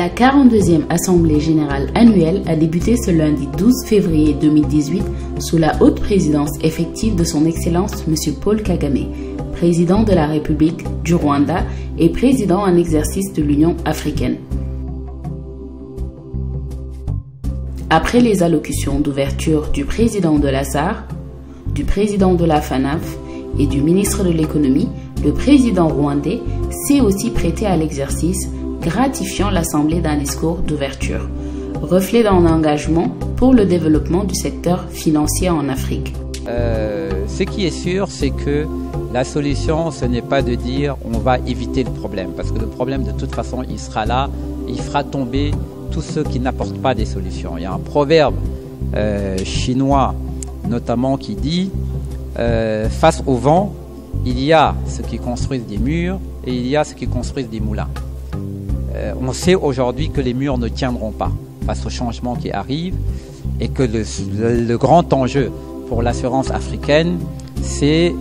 La 42e Assemblée générale annuelle a débuté ce lundi 12 février 2018 sous la haute présidence effective de son Excellence M. Paul Kagame, président de la République du Rwanda et président en exercice de l'Union africaine. Après les allocutions d'ouverture du président de la SAR, du président de la FANAF et du ministre de l'économie, le président rwandais s'est aussi prêté à l'exercice, gratifiant l'Assemblée d'un discours d'ouverture, reflet d'un engagement pour le développement du secteur financier en Afrique. Ce qui est sûr, c'est que la solution, ce n'est pas de dire on va éviter le problème, parce que le problème, de toute façon, il sera là, il fera tomber tous ceux qui n'apportent pas des solutions. Il y a un proverbe chinois, notamment, qui dit face au vent, il y a ceux qui construisent des murs et il y a ceux qui construisent des moulins. On sait aujourd'hui que les murs ne tiendront pas face au changement qui arrive et que le grand enjeu pour l'assurance africaine, c'est,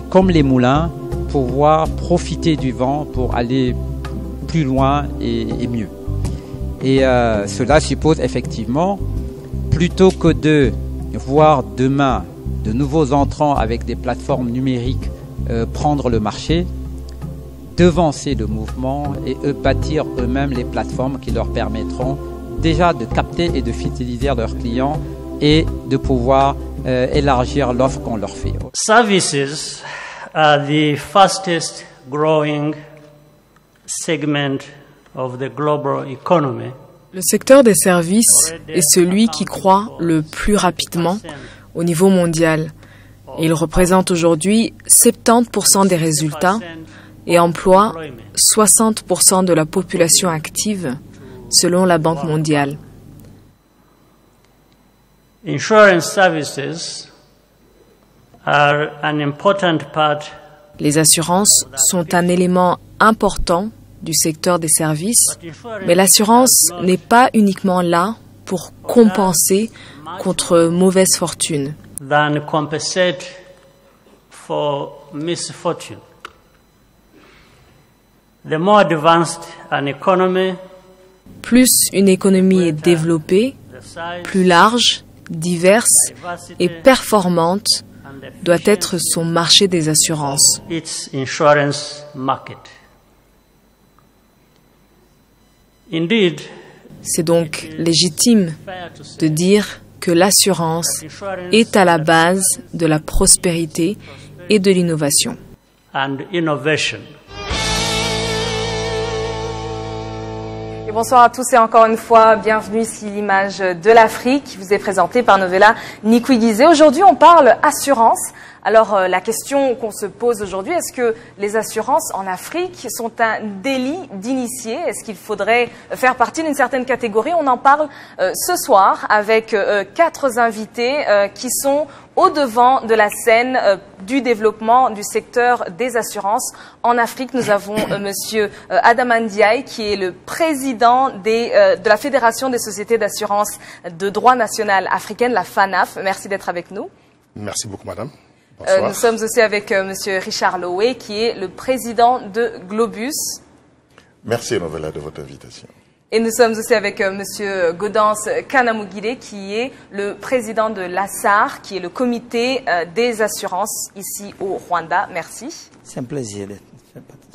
comme les moulins, pouvoir profiter du vent pour aller plus loin et mieux. Et cela suppose effectivement, plutôt que de voir demain de nouveaux entrants avec des plateformes numériques prendre le marché, devancer le mouvement et bâtir eux-mêmes les plateformes qui leur permettront déjà de capter et de fidéliser leurs clients et de pouvoir élargir l'offre qu'on leur fait. Services are the fastest growing segment of the global economy. Le secteur des services est celui qui croît le plus rapidement au niveau mondial. Il représente aujourd'hui 70% des résultats et emploie 60% de la population active, selon la Banque mondiale. Insurance services are an important part. Les assurances sont un élément important du secteur des services, mais l'assurance n'est pas uniquement là pour compenser contre mauvaise fortune. Than compensate for misfortune. The more advanced an economy, plus une économie est développée, plus large, diverse et performante doit être son marché des assurances. Its insurance market. Indeed, c'est donc légitime de dire que l'assurance est à la base de la prospérité et de l'innovation. And innovation. Et bonsoir à tous et encore une fois, bienvenue ici l'image de l'Afrique qui vous est présentée par Novella Nikwigizé. Aujourd'hui, on parle assurance. Alors, la question qu'on se pose aujourd'hui, est-ce que les assurances en Afrique sont un délit d'initié? Est-ce qu'il faudrait faire partie d'une certaine catégorie? On en parle ce soir avec 4 invités qui sont au devant de la scène du développement du secteur des assurances en Afrique. Nous avons Monsieur Adama Ndiaye, qui est le président de la Fédération des sociétés d'assurance de droit national africaine, la FANAF. Merci d'être avec nous. Merci beaucoup, madame. Nous sommes aussi avec Monsieur Richard Lowe, qui est le président de Globus. Merci, Novella, de votre invitation. Et nous sommes aussi avec Monsieur Gaudence Kanamugire, qui est le président de l'ASAR, qui est le comité des assurances ici au Rwanda. Merci. C'est un plaisir.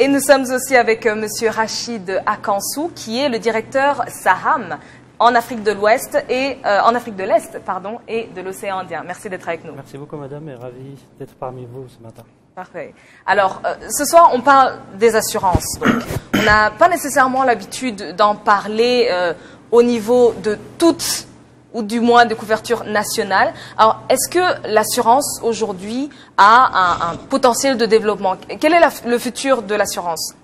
Et nous sommes aussi avec Monsieur Rachid Akansou, qui est le directeur SAHAM en Afrique de l'Ouest et en Afrique de l'Est, pardon, et de l'océan Indien. Merci d'être avec nous. Merci beaucoup, madame, et ravi d'être parmi vous ce matin. Parfait. Alors, ce soir, on parle des assurances. Donc, on n'a pas nécessairement l'habitude d'en parler au niveau de toutes, ou du moins de couverture nationale. Alors, est-ce que l'assurance aujourd'hui a un potentiel de développement? Quel est le futur de l'assurance?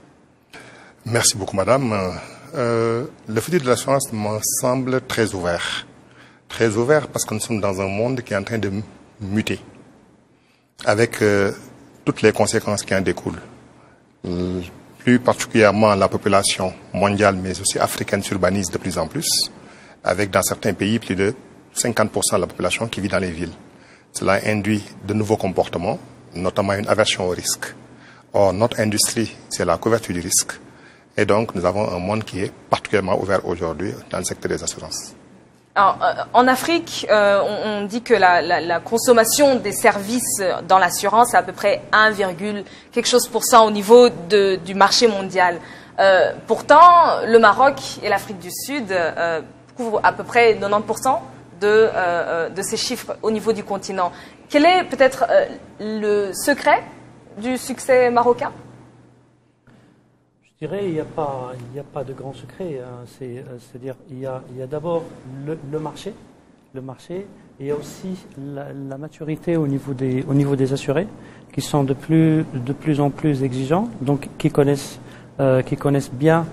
Merci beaucoup, madame. Le futur de l'assurance me semble très ouvert. Très ouvert parce que nous sommes dans un monde qui est en train de muter, avec toutes les conséquences qui en découlent. Plus particulièrement, la population mondiale, mais aussi africaine, s'urbanise de plus en plus, avec dans certains pays plus de 50% de la population qui vit dans les villes. Cela induit de nouveaux comportements, notamment une aversion au risque. Or, notre industrie, c'est la couverture du risque. Et donc, nous avons un monde qui est particulièrement ouvert aujourd'hui dans le secteur des assurances. Alors, en Afrique, on dit que la consommation des services dans l'assurance est à peu près 1, quelque chose % au niveau du marché mondial. Pourtant, le Maroc et l'Afrique du Sud couvrent à peu près 90% de ces chiffres au niveau du continent. Quel est peut-être le secret du succès marocain? Je dirais il n'y a pas de grand secret. Hein. C'est-à-dire il y a d'abord le marché, et il y a aussi la maturité au niveau des assurés qui sont de plus en plus exigeants, donc qui connaissent bien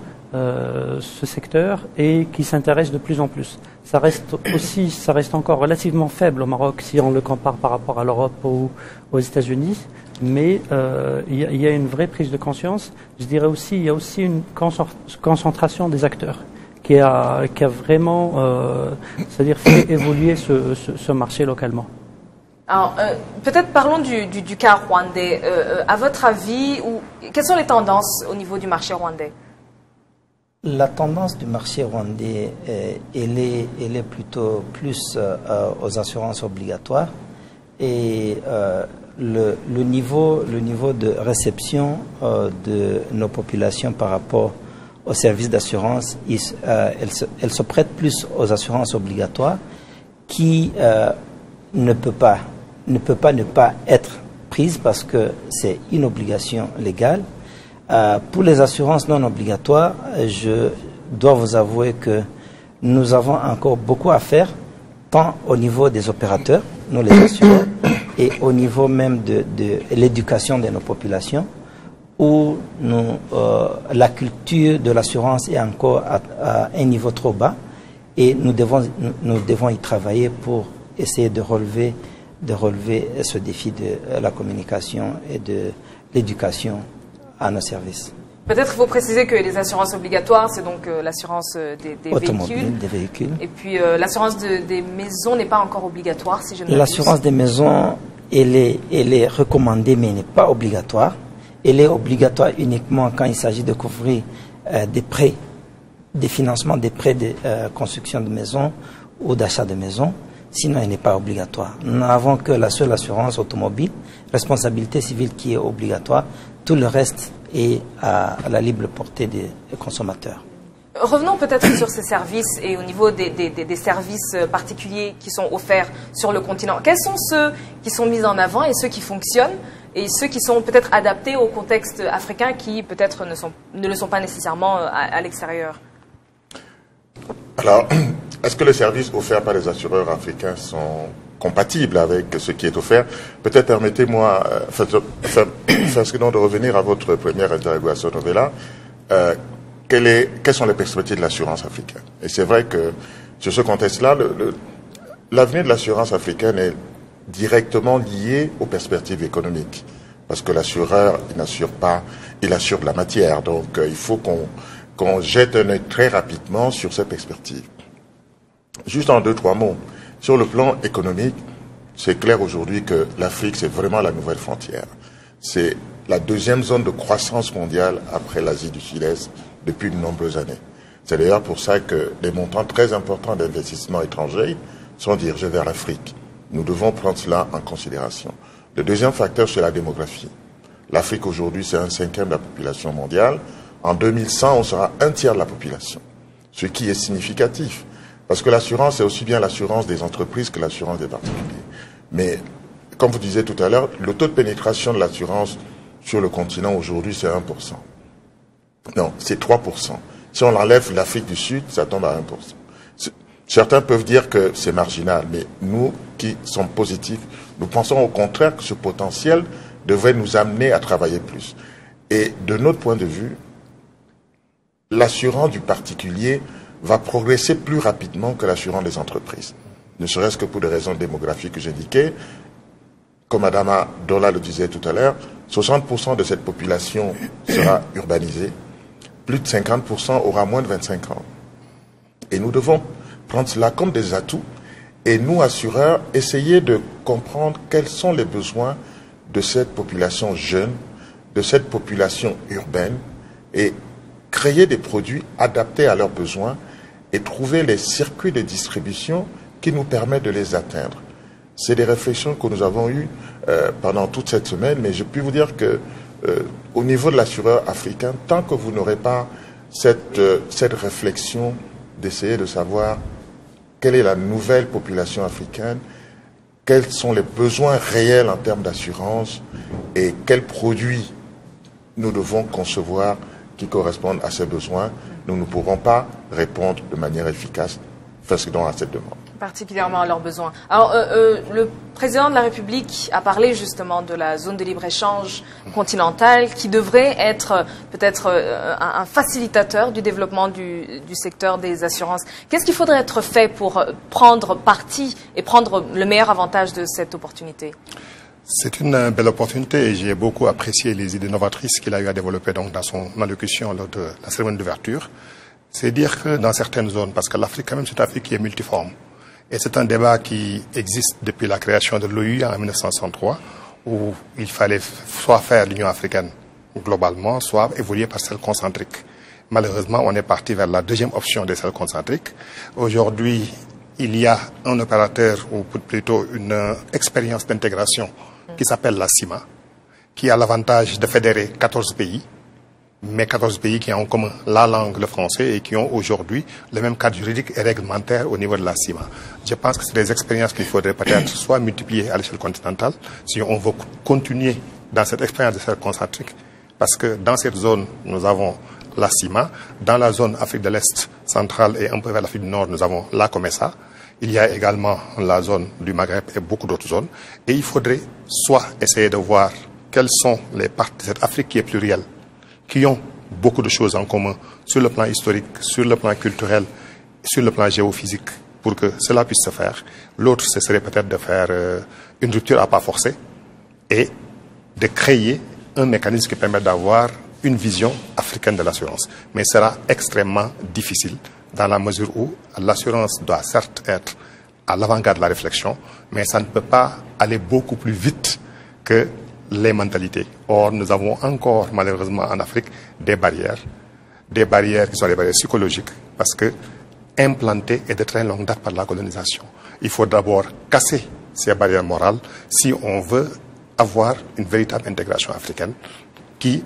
ce secteur et qui s'intéressent de plus en plus. Ça reste encore relativement faible au Maroc si on le compare par rapport à l'Europe ou aux États-Unis. Mais il y a une vraie prise de conscience. Je dirais aussi, il y a aussi une concentration des acteurs qui a vraiment, c'est-à-dire fait évoluer ce marché localement. Alors, peut-être parlons du cas rwandais. À votre avis, quelles sont les tendances au niveau du marché rwandais? La tendance du marché rwandais, elle est plutôt plus aux assurances obligatoires et le niveau de réception de nos populations par rapport aux services d'assurance, elle se prête plus aux assurances obligatoires qui ne peut pas ne pas être prise parce que c'est une obligation légale. Pour les assurances non obligatoires, je dois vous avouer que nous avons encore beaucoup à faire, tant au niveau des opérateurs, nous les assureurs, et au niveau même de l'éducation de nos populations, où la culture de l'assurance est encore à un niveau trop bas, et nous devons y travailler pour essayer de relever ce défi de la communication et de l'éducation à nos services. Peut-être il faut préciser que les assurances obligatoires, c'est donc l'assurance des véhicules. Et puis l'assurance des maisons n'est pas encore obligatoire, si je ne m'abuse. L'assurance des maisons, elle est recommandée, mais elle n'est pas obligatoire. Elle est obligatoire uniquement quand il s'agit de couvrir des prêts, des financements des prêts de construction de maisons ou d'achat de maisons. Sinon, elle n'est pas obligatoire. Nous n'avons que la seule assurance automobile, responsabilité civile qui est obligatoire. Tout le reste est à la libre portée des consommateurs. Revenons peut-être sur ces services et au niveau des services particuliers qui sont offerts sur le continent. Quels sont ceux qui sont mis en avant et ceux qui fonctionnent et ceux qui sont peut-être adaptés au contexte africain qui peut-être ne le sont pas nécessairement à l'extérieur? Alors, est-ce que les services offerts par les assureurs africains sont compatibles avec ce qui est offert? Peut-être permettez-moi, de revenir à votre première interrogation, Novella. Quelles sont les perspectives de l'assurance africaine? Et c'est vrai que sur ce contexte-là, l'avenir de l'assurance africaine est directement lié aux perspectives économiques. Parce que l'assureur, il n'assure pas, il assure de la matière. Donc, il faut qu'on jette un œil très rapidement sur ces perspectives. Juste en 2-3 mots. Sur le plan économique, c'est clair aujourd'hui que l'Afrique, c'est vraiment la nouvelle frontière. C'est la deuxième zone de croissance mondiale après l'Asie du Sud-Est depuis de nombreuses années. C'est d'ailleurs pour ça que des montants très importants d'investissements étrangers sont dirigés vers l'Afrique. Nous devons prendre cela en considération. Le deuxième facteur, c'est la démographie. L'Afrique aujourd'hui, c'est 1/5 de la population mondiale. En 2100, on sera 1/3 de la population, ce qui est significatif. Parce que l'assurance, c'est aussi bien l'assurance des entreprises que l'assurance des particuliers. Mais, comme vous disiez tout à l'heure, le taux de pénétration de l'assurance sur le continent aujourd'hui, c'est 1%. Non, c'est 3%. Si on enlève l'Afrique du Sud, ça tombe à 1%. Certains peuvent dire que c'est marginal, mais nous qui sommes positifs, nous pensons au contraire que ce potentiel devrait nous amener à travailler plus. Et de notre point de vue, l'assurance du particulier va progresser plus rapidement que l'assurance des entreprises. Ne serait-ce que pour des raisons démographiques que j'indiquais. Comme Adama Dola le disait tout à l'heure, 60% de cette population sera urbanisée. Plus de 50% aura moins de 25 ans. Et nous devons prendre cela comme des atouts et nous, assureurs, essayer de comprendre quels sont les besoins de cette population jeune, de cette population urbaine et créer créer des produits adaptés à leurs besoins et trouver les circuits de distribution qui nous permettent de les atteindre. C'est des réflexions que nous avons eues pendant toute cette semaine, mais je puis vous dire que au niveau de l'assureur africain, tant que vous n'aurez pas cette réflexion d'essayer de savoir quelle est la nouvelle population africaine, quels sont les besoins réels en termes d'assurance et quels produits nous devons concevoir qui correspondent à ces besoins, nous ne pourrons pas répondre de manière efficace à cette demande. Particulièrement à leurs besoins. Alors, le président de la République a parlé justement de la zone de libre-échange continentale qui devrait être peut-être un facilitateur du développement du secteur des assurances. Qu'est-ce qu'il faudrait être fait pour prendre parti et prendre le meilleur avantage de cette opportunité? C'est une belle opportunité et j'ai beaucoup apprécié les idées novatrices qu'il a eu à développer donc dans son allocution lors de la cérémonie d'ouverture. C'est dire que dans certaines zones, parce que l'Afrique quand même c'est une Afrique qui est multiforme, et c'est un débat qui existe depuis la création de l'OU en 1963, où il fallait soit faire l'Union africaine globalement, soit évoluer par celle concentrique. Malheureusement, on est parti vers la deuxième option des celles concentriques. Aujourd'hui, il y a un opérateur, ou plutôt une expérience d'intégration qui s'appelle la CIMA, qui a l'avantage de fédérer 14 pays, mais 14 pays qui ont en commun la langue, le français, et qui ont aujourd'hui le même cadre juridique et réglementaire au niveau de la CIMA. Je pense que c'est des expériences qu'il faudrait peut-être soit multiplier à l'échelle continentale, si on veut continuer dans cette expérience de l'échelle concentrique, parce que dans cette zone, nous avons la CIMA, dans la zone Afrique de l'Est centrale et un peu vers l'Afrique du Nord, nous avons la COMESA, il y a également la zone du Maghreb et beaucoup d'autres zones, et il faudrait soit essayer de voir quelles sont les parties de cette Afrique qui est plurielle, qui ont beaucoup de choses en commun sur le plan historique, sur le plan culturel, sur le plan géophysique, pour que cela puisse se faire. L'autre, ce serait peut-être de faire une rupture à pas forcés et de créer un mécanisme qui permet d'avoir une vision africaine de l'assurance. Mais ce sera extrêmement difficile dans la mesure où l'assurance doit certes être à l'avant-garde de la réflexion, mais ça ne peut pas aller beaucoup plus vite que les mentalités. Or, nous avons encore, malheureusement, en Afrique, des barrières qui sont des barrières psychologiques, parce que implantées et de très longue date par la colonisation. Il faut d'abord casser ces barrières morales si on veut avoir une véritable intégration africaine qui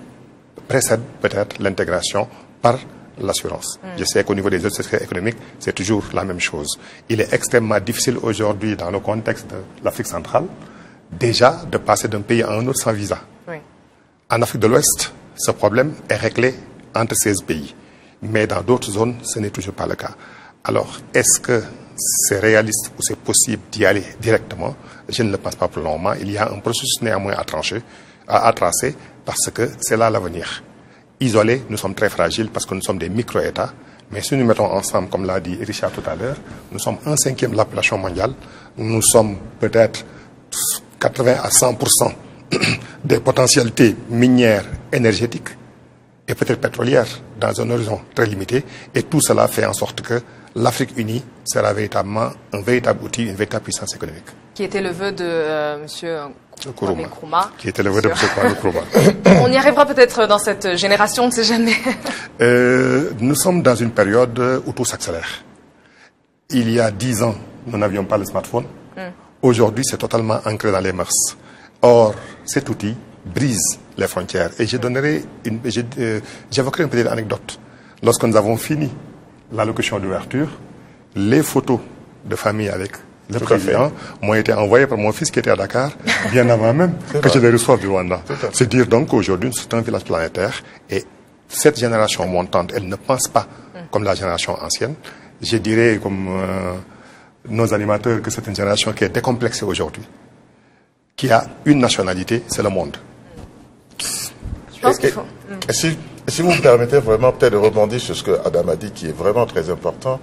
précède peut-être l'intégration par l'assurance. Je sais qu'au niveau des autres secteurs économiques, c'est toujours la même chose. Il est extrêmement difficile aujourd'hui, dans le contexte de l'Afrique centrale, déjà de passer d'un pays à un autre sans visa. Oui. En Afrique de l'Ouest, ce problème est réglé entre 16 pays. Mais dans d'autres zones, ce n'est toujours pas le cas. Alors, est-ce que c'est réaliste ou c'est possible d'y aller directement? Je ne le pense pas pour le moment. Il y a un processus néanmoins à tracer, parce que c'est là l'avenir. Isolés, nous sommes très fragiles parce que nous sommes des micro-États. Mais si nous mettons ensemble, comme l'a dit Richard tout à l'heure, nous sommes 1/5 de la population mondiale. Nous sommes peut-être 80 à 100% des potentialités minières, énergétiques et peut-être pétrolières dans un horizon très limité. Et tout cela fait en sorte que l'Afrique unie sera véritablement un véritable outil, une véritable puissance économique. Qui était le vœu de M. Nkrumah. Qui était le vœu de M. Nkrumah. On y arrivera peut-être dans cette génération, on ne sait jamais. Nous sommes dans une période où tout s'accélère. Il y a 10 ans, nous n'avions pas le smartphone. Aujourd'hui, c'est totalement ancré dans les mœurs. Or, cet outil brise les frontières. Et j'évoquerai une petite anecdote. Lorsque nous avons fini l'allocution d'ouverture, les photos de famille avec le président m'ont été envoyées par mon fils qui était à Dakar, bien avant même que je les reçoive du Rwanda. C'est dire donc qu'aujourd'hui, c'est un village planétaire. Et cette génération montante, elle ne pense pas comme la génération ancienne. Je dirais comme nos animateurs que c'est une génération qui est décomplexée aujourd'hui, qui a une nationalité, c'est le monde. Je pense qu'il faut... Si vous me permettez vraiment peut-être de rebondir sur ce que Adam a dit, qui est vraiment très important,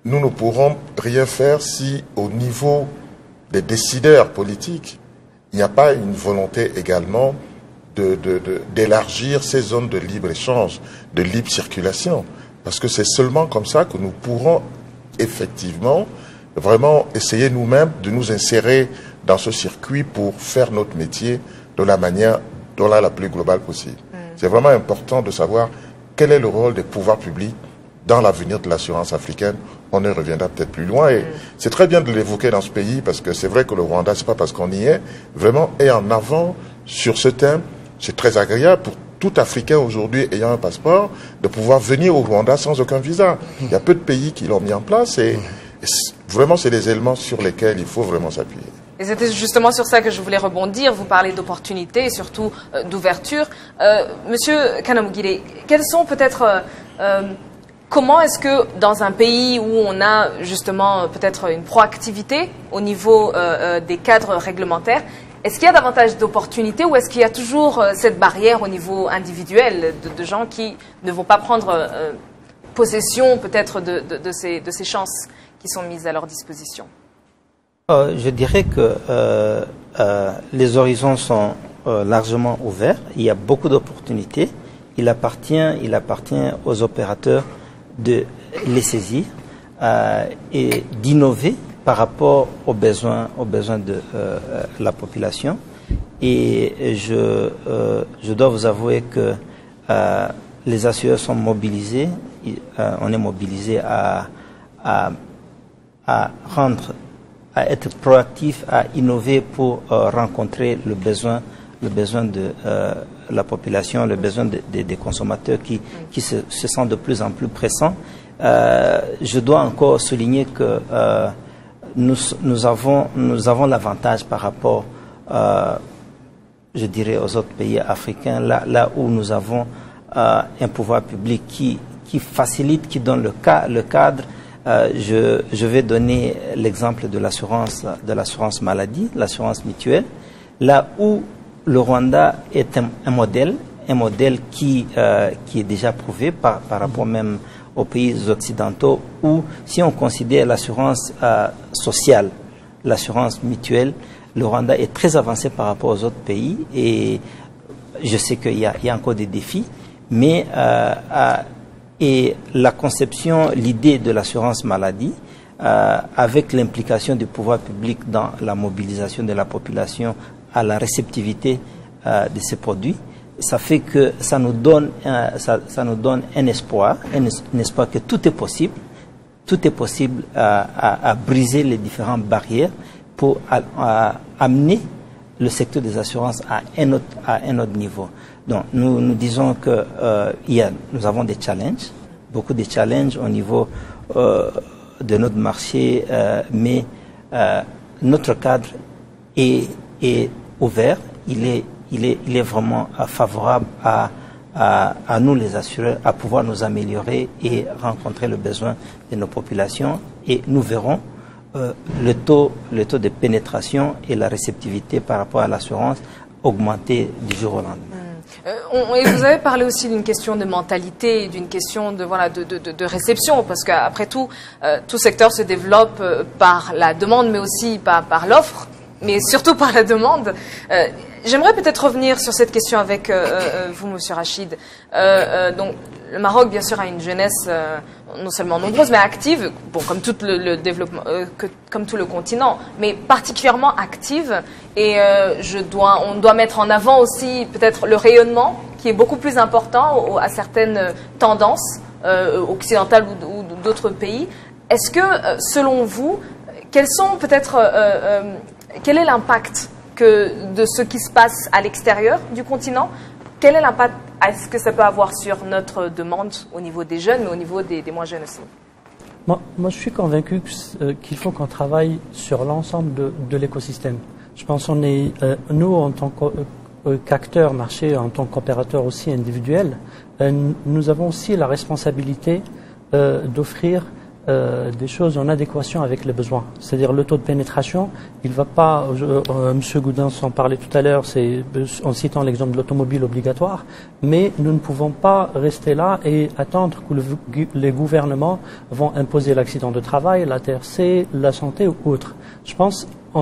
nous ne pourrons rien faire si au niveau des décideurs politiques, il n'y a pas une volonté également d'élargir ces zones de libre-échange, de libre circulation. Parce que c'est seulement comme ça que nous pourrons effectivement vraiment essayer nous-mêmes de nous insérer dans ce circuit pour faire notre métier de la manière la plus globale possible. C'est vraiment important de savoir quel est le rôle des pouvoirs publics dans l'avenir de l'assurance africaine? On y reviendra peut-être plus loin. Et c'est très bien de l'évoquer dans ce pays parce que c'est vrai que le Rwanda, c'est pas parce qu'on y est, vraiment est en avant sur ce thème. C'est très agréable pour tout Africain aujourd'hui ayant un passeport de pouvoir venir au Rwanda sans aucun visa. Il y a peu de pays qui l'ont mis en place et vraiment c'est des éléments sur lesquels il faut vraiment s'appuyer. Et c'était justement sur ça que je voulais rebondir. Vous parlez d'opportunités et surtout d'ouverture. Monsieur Kanamugire, quels sont peut-être... comment est-ce que dans un pays où on a justement peut-être une proactivité au niveau des cadres réglementaires, est-ce qu'il y a davantage d'opportunités ou est-ce qu'il y a toujours cette barrière au niveau individuel de gens qui ne vont pas prendre possession peut-être de ces chances qui sont mises à leur disposition? Je dirais que les horizons sont largement ouverts. Il y a beaucoup d'opportunités. Il appartient aux opérateurs de les saisir et d'innover par rapport aux besoins de la population. Et je dois vous avouer que les assureurs sont mobilisés. On est mobilisés à être proactif, à innover pour rencontrer le besoin de la population, le besoin des consommateurs qui se sentent de plus en plus pressants. Je dois encore souligner que nous avons l'avantage par rapport, je dirais, aux autres pays africains, là où nous avons un pouvoir public qui facilite, qui donne le cadre. Je vais donner l'exemple de l'assurance maladie, l'assurance mutuelle, là où le Rwanda est un modèle qui est déjà prouvé par rapport même aux pays occidentaux, où si on considère l'assurance sociale, l'assurance mutuelle, le Rwanda est très avancé par rapport aux autres pays. Et je sais qu'il y a encore des défis, mais et la conception, l'idée de l'assurance maladie, avec l'implication du pouvoir public dans la mobilisation de la population à la réceptivité de ces produits, ça fait que ça nous donne un espoir que tout est possible à briser les différentes barrières pour amener le secteur des assurances à un autre niveau. Donc nous disons que nous avons des challenges, beaucoup de challenges au niveau de notre marché, mais notre cadre est ouvert, il est vraiment favorable à nous les assureurs à pouvoir nous améliorer et rencontrer le besoin de nos populations, et nous verrons le taux de pénétration et la réceptivité par rapport à l'assurance augmenter du jour au lendemain. Et vous avez parlé aussi d'une question de mentalité, d'une question de réception, parce qu'après tout, tout secteur se développe par la demande, mais aussi par l'offre, mais surtout par la demande. J'aimerais peut-être revenir sur cette question avec vous, Monsieur Rachid. Donc, le Maroc, bien sûr, a une jeunesse non seulement nombreuse, mais active, bon, comme tout le développement, comme tout le continent, mais particulièrement active. Et on doit mettre en avant aussi peut-être le rayonnement, qui est beaucoup plus important à certaines tendances occidentales ou d'autres pays. Est-ce que, selon vous, quel est l'impact de ce qui se passe à l'extérieur du continent? Quel est l'impact est-ce que ça peut avoir sur notre demande au niveau des jeunes, mais au niveau des moins jeunes aussi? Moi, je suis convaincu qu'il faut qu'on travaille sur l'ensemble de l'écosystème. Je pense nous, en tant qu'acteurs marché, en tant qu'opérateurs aussi individuels, nous avons aussi la responsabilité d'offrir des choses en adéquation avec les besoins. C'est-à-dire le taux de pénétration, il ne va pas, M. Goudin s'en parlait tout à l'heure, c'est en citant l'exemple de l'automobile obligatoire, mais nous ne pouvons pas rester là et attendre que les gouvernements vont imposer l'accident de travail, la TRC, la santé ou autre. Je pense que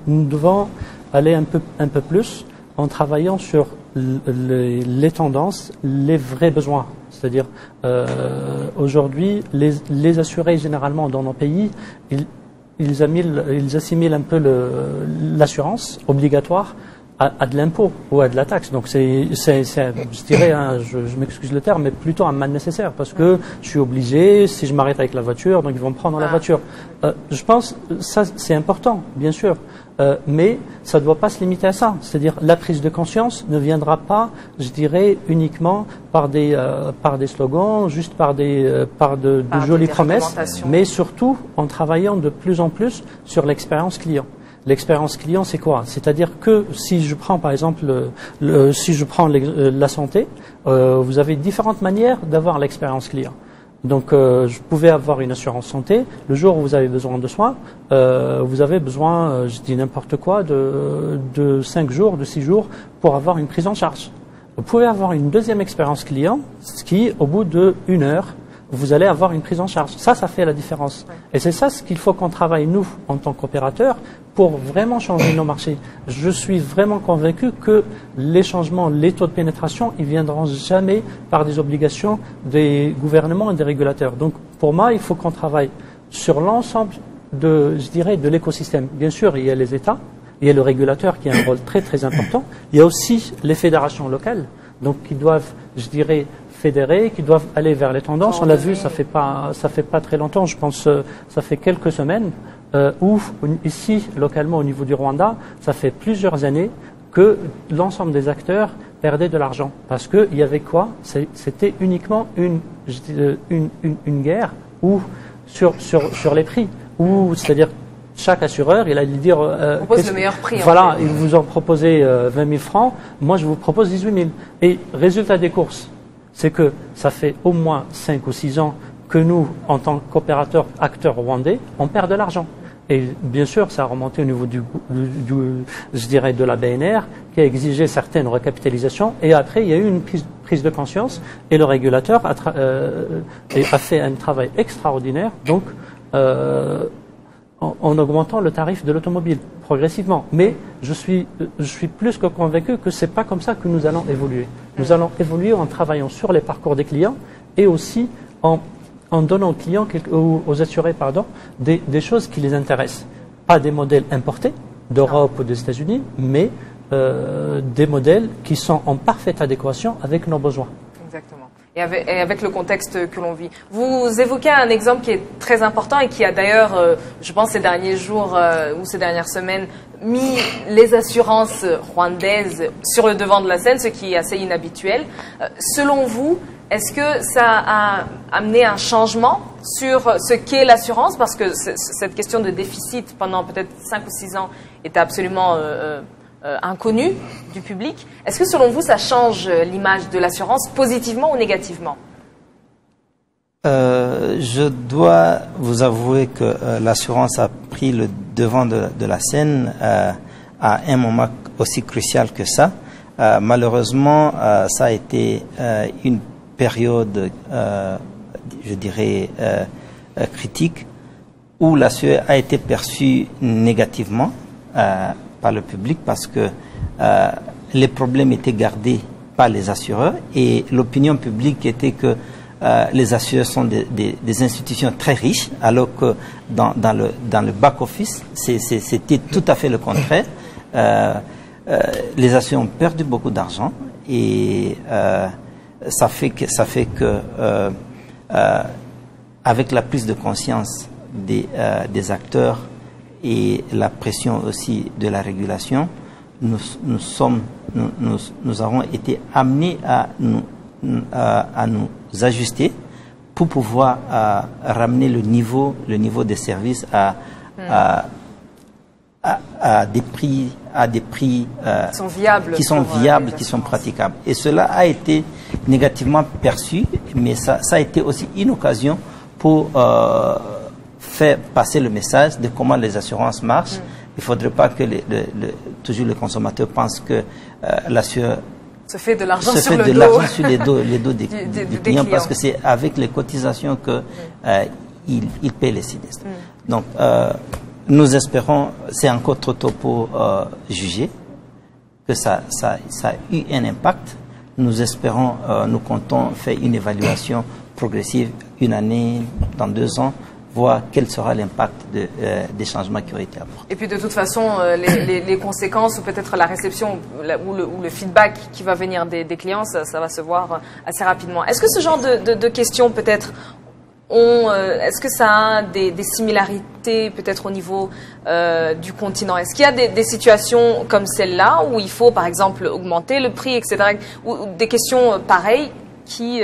nous devons aller un peu plus en travaillant sur les tendances, les vrais besoins. C'est-à-dire, aujourd'hui, les assurés, généralement, dans nos pays, ils assimilent un peu l'assurance obligatoire à de l'impôt ou à de la taxe. Donc je dirais, je m'excuse le terme, mais plutôt un mal nécessaire parce que je suis obligé, si je m'arrête avec la voiture, donc ils vont me prendre la voiture. Je pense ça c'est important, bien sûr, mais ça ne doit pas se limiter à ça. C'est-à-dire la prise de conscience ne viendra pas, je dirais, uniquement par des slogans, juste par de jolies promesses, mais surtout en travaillant de plus en plus sur l'expérience client. L'expérience client, c'est quoi? C'est-à-dire que si je prends par exemple la santé, vous avez différentes manières d'avoir l'expérience client. Donc, je pouvais avoir une assurance santé. Le jour où vous avez besoin de soins, vous avez besoin, je dis n'importe quoi, de 5 jours, de 6 jours pour avoir une prise en charge. Vous pouvez avoir une deuxième expérience client, ce qui, au bout d'1 heure, vous allez avoir une prise en charge. Ça fait la différence. Et c'est ça ce qu'il faut qu'on travaille, nous, en tant qu'opérateurs, pour vraiment changer nos marchés. Je suis vraiment convaincu que les changements, les taux de pénétration, ils viendront jamais par des obligations des gouvernements et des régulateurs. Donc, pour moi, il faut qu'on travaille sur l'ensemble de l'écosystème. Bien sûr, il y a les États, il y a le régulateur qui a un rôle très, très important. Il y a aussi les fédérations locales, donc qui doivent, fédérer, qui doivent aller vers les tendances. On l'a vu, ça fait pas très longtemps, je pense, ça fait quelques semaines, où ici, localement, au niveau du Rwanda, ça fait plusieurs années que l'ensemble des acteurs perdaient de l'argent. Parce qu'il y avait quoi? C'était uniquement une guerre où, sur les prix, où, c'est-à-dire, chaque assureur, il allait dire... propose le meilleur prix. Voilà, ils vous ont proposé 20 000 francs, moi je vous propose 18 000. Et résultat des courses, c'est que ça fait au moins 5 ou 6 ans que nous, en tant qu'opérateurs, acteurs rwandais, on perd de l'argent. Et bien sûr, ça a remonté au niveau de la BNR, qui a exigé certaines recapitalisations. Et après, il y a eu une prise de conscience, et le régulateur a fait un travail extraordinaire, donc en augmentant le tarif de l'automobile progressivement. Mais je suis plus que convaincu que c'est pas comme ça que nous allons évoluer. Nous allons évoluer en travaillant sur les parcours des clients et aussi en donnant aux clients, aux assurés, des choses qui les intéressent. Pas des modèles importés d'Europe ou des États-Unis, mais des modèles qui sont en parfaite adéquation avec nos besoins. Exactement. Et avec le contexte que l'on vit. Vous évoquez un exemple qui est très important et qui a d'ailleurs, je pense, ces derniers jours ou ces dernières semaines, mis les assurances rwandaises sur le devant de la scène, ce qui est assez inhabituel. Selon vous, est-ce que ça a amené un changement sur ce qu'est l'assurance? Parce que cette question de déficit pendant peut-être 5 ou 6 ans était absolument inconnue du public. Est-ce que selon vous, ça change l'image de l'assurance positivement ou négativement? Je dois vous avouer que l'assurance a pris le devant de la scène à un moment aussi crucial que ça. Malheureusement, ça a été une période, je dirais, critique, où l'assurance a été perçue négativement par le public parce que les problèmes étaient gardés par les assureurs et l'opinion publique était que les assureurs sont des institutions très riches, alors que dans le back-office, c'était tout à fait le contraire. Les assureurs ont perdu beaucoup d'argent et ça fait que avec la prise de conscience des acteurs et la pression aussi de la régulation, nous avons été amenés à nous ajuster pour pouvoir ramener le niveau des services à des prix qui sont viables, qui sont praticables. Et cela a été négativement perçu, mais ça a été aussi une occasion pour faire passer le message de comment les assurances marchent. Il ne faudrait pas que toujours le consommateur pense que l'assureur se fait de l'argent sur les dos des clients, parce que c'est avec les cotisations que il paie les sinistres. Donc, nous espérons, c'est encore trop tôt pour juger que ça a eu un impact. Nous espérons, nous comptons faire une évaluation progressive, 1 année, dans 2 ans, voir quel sera l'impact des changements qui ont été apportés. Et puis de toute façon, les conséquences ou peut-être la réception ou le feedback qui va venir des clients, ça va se voir assez rapidement. Est-ce que ce genre de questions peut-être est-ce que ça a des similarités peut-être au niveau du continent? Est-ce qu'il y a des situations comme celle-là où il faut par exemple augmenter le prix, etc. ou des questions pareilles qui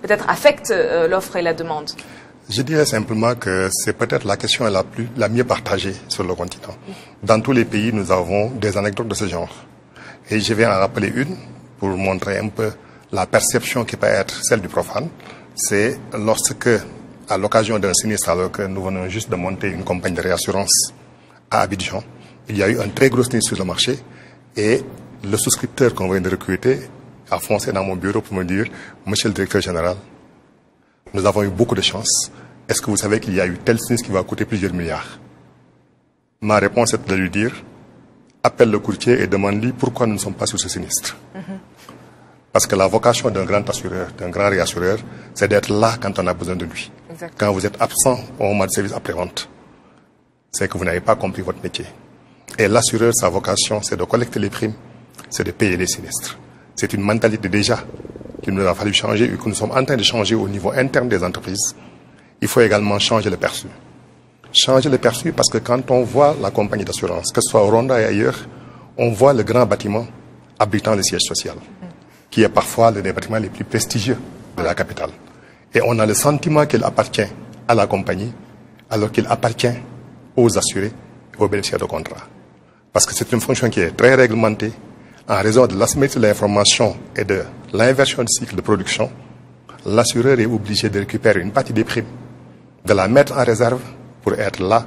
peut-être affectent l'offre et la demande? Je dirais simplement que c'est peut-être la question la mieux partagée sur le continent. Dans tous les pays, nous avons des anecdotes de ce genre. Et je vais en rappeler une pour montrer un peu la perception qui peut être celle du profane. C'est lorsque, à l'occasion d'un sinistre, alors que nous venons juste de monter une compagnie de réassurance à Abidjan, il y a eu un très gros sinistre sur le marché et le souscripteur qu'on vient de recruter a foncé dans mon bureau pour me dire « Monsieur le directeur général, nous avons eu beaucoup de chance. Est-ce que vous savez qu'il y a eu tel sinistre qui va coûter plusieurs milliards ?» Ma réponse est de lui dire « Appelle le courtier et demande-lui pourquoi nous ne sommes pas sur ce sinistre. Parce que la vocation d'un grand assureur, d'un grand réassureur, c'est d'être là quand on a besoin de lui. Exactement. Quand vous êtes absent au moment de service après-vente, c'est que vous n'avez pas compris votre métier. Et l'assureur, sa vocation, c'est de collecter les primes, c'est de payer les sinistres. C'est une mentalité déjà qu'il nous a fallu changer et que nous sommes en train de changer au niveau interne des entreprises. Il faut également changer le perçu. Changer le perçu parce que quand on voit la compagnie d'assurance, que ce soit au Rwanda et ailleurs, on voit le grand bâtiment abritant le siège social, qui est parfois l'un des bâtiments les plus prestigieux de la capitale. Et on a le sentiment qu'il appartient à la compagnie, alors qu'il appartient aux assurés et aux bénéficiaires de contrat. Parce que c'est une fonction qui est très réglementée. En raison de l'asymétrie de l'information et de l'inversion du cycle de production, l'assureur est obligé de récupérer une partie des primes, de la mettre en réserve pour être là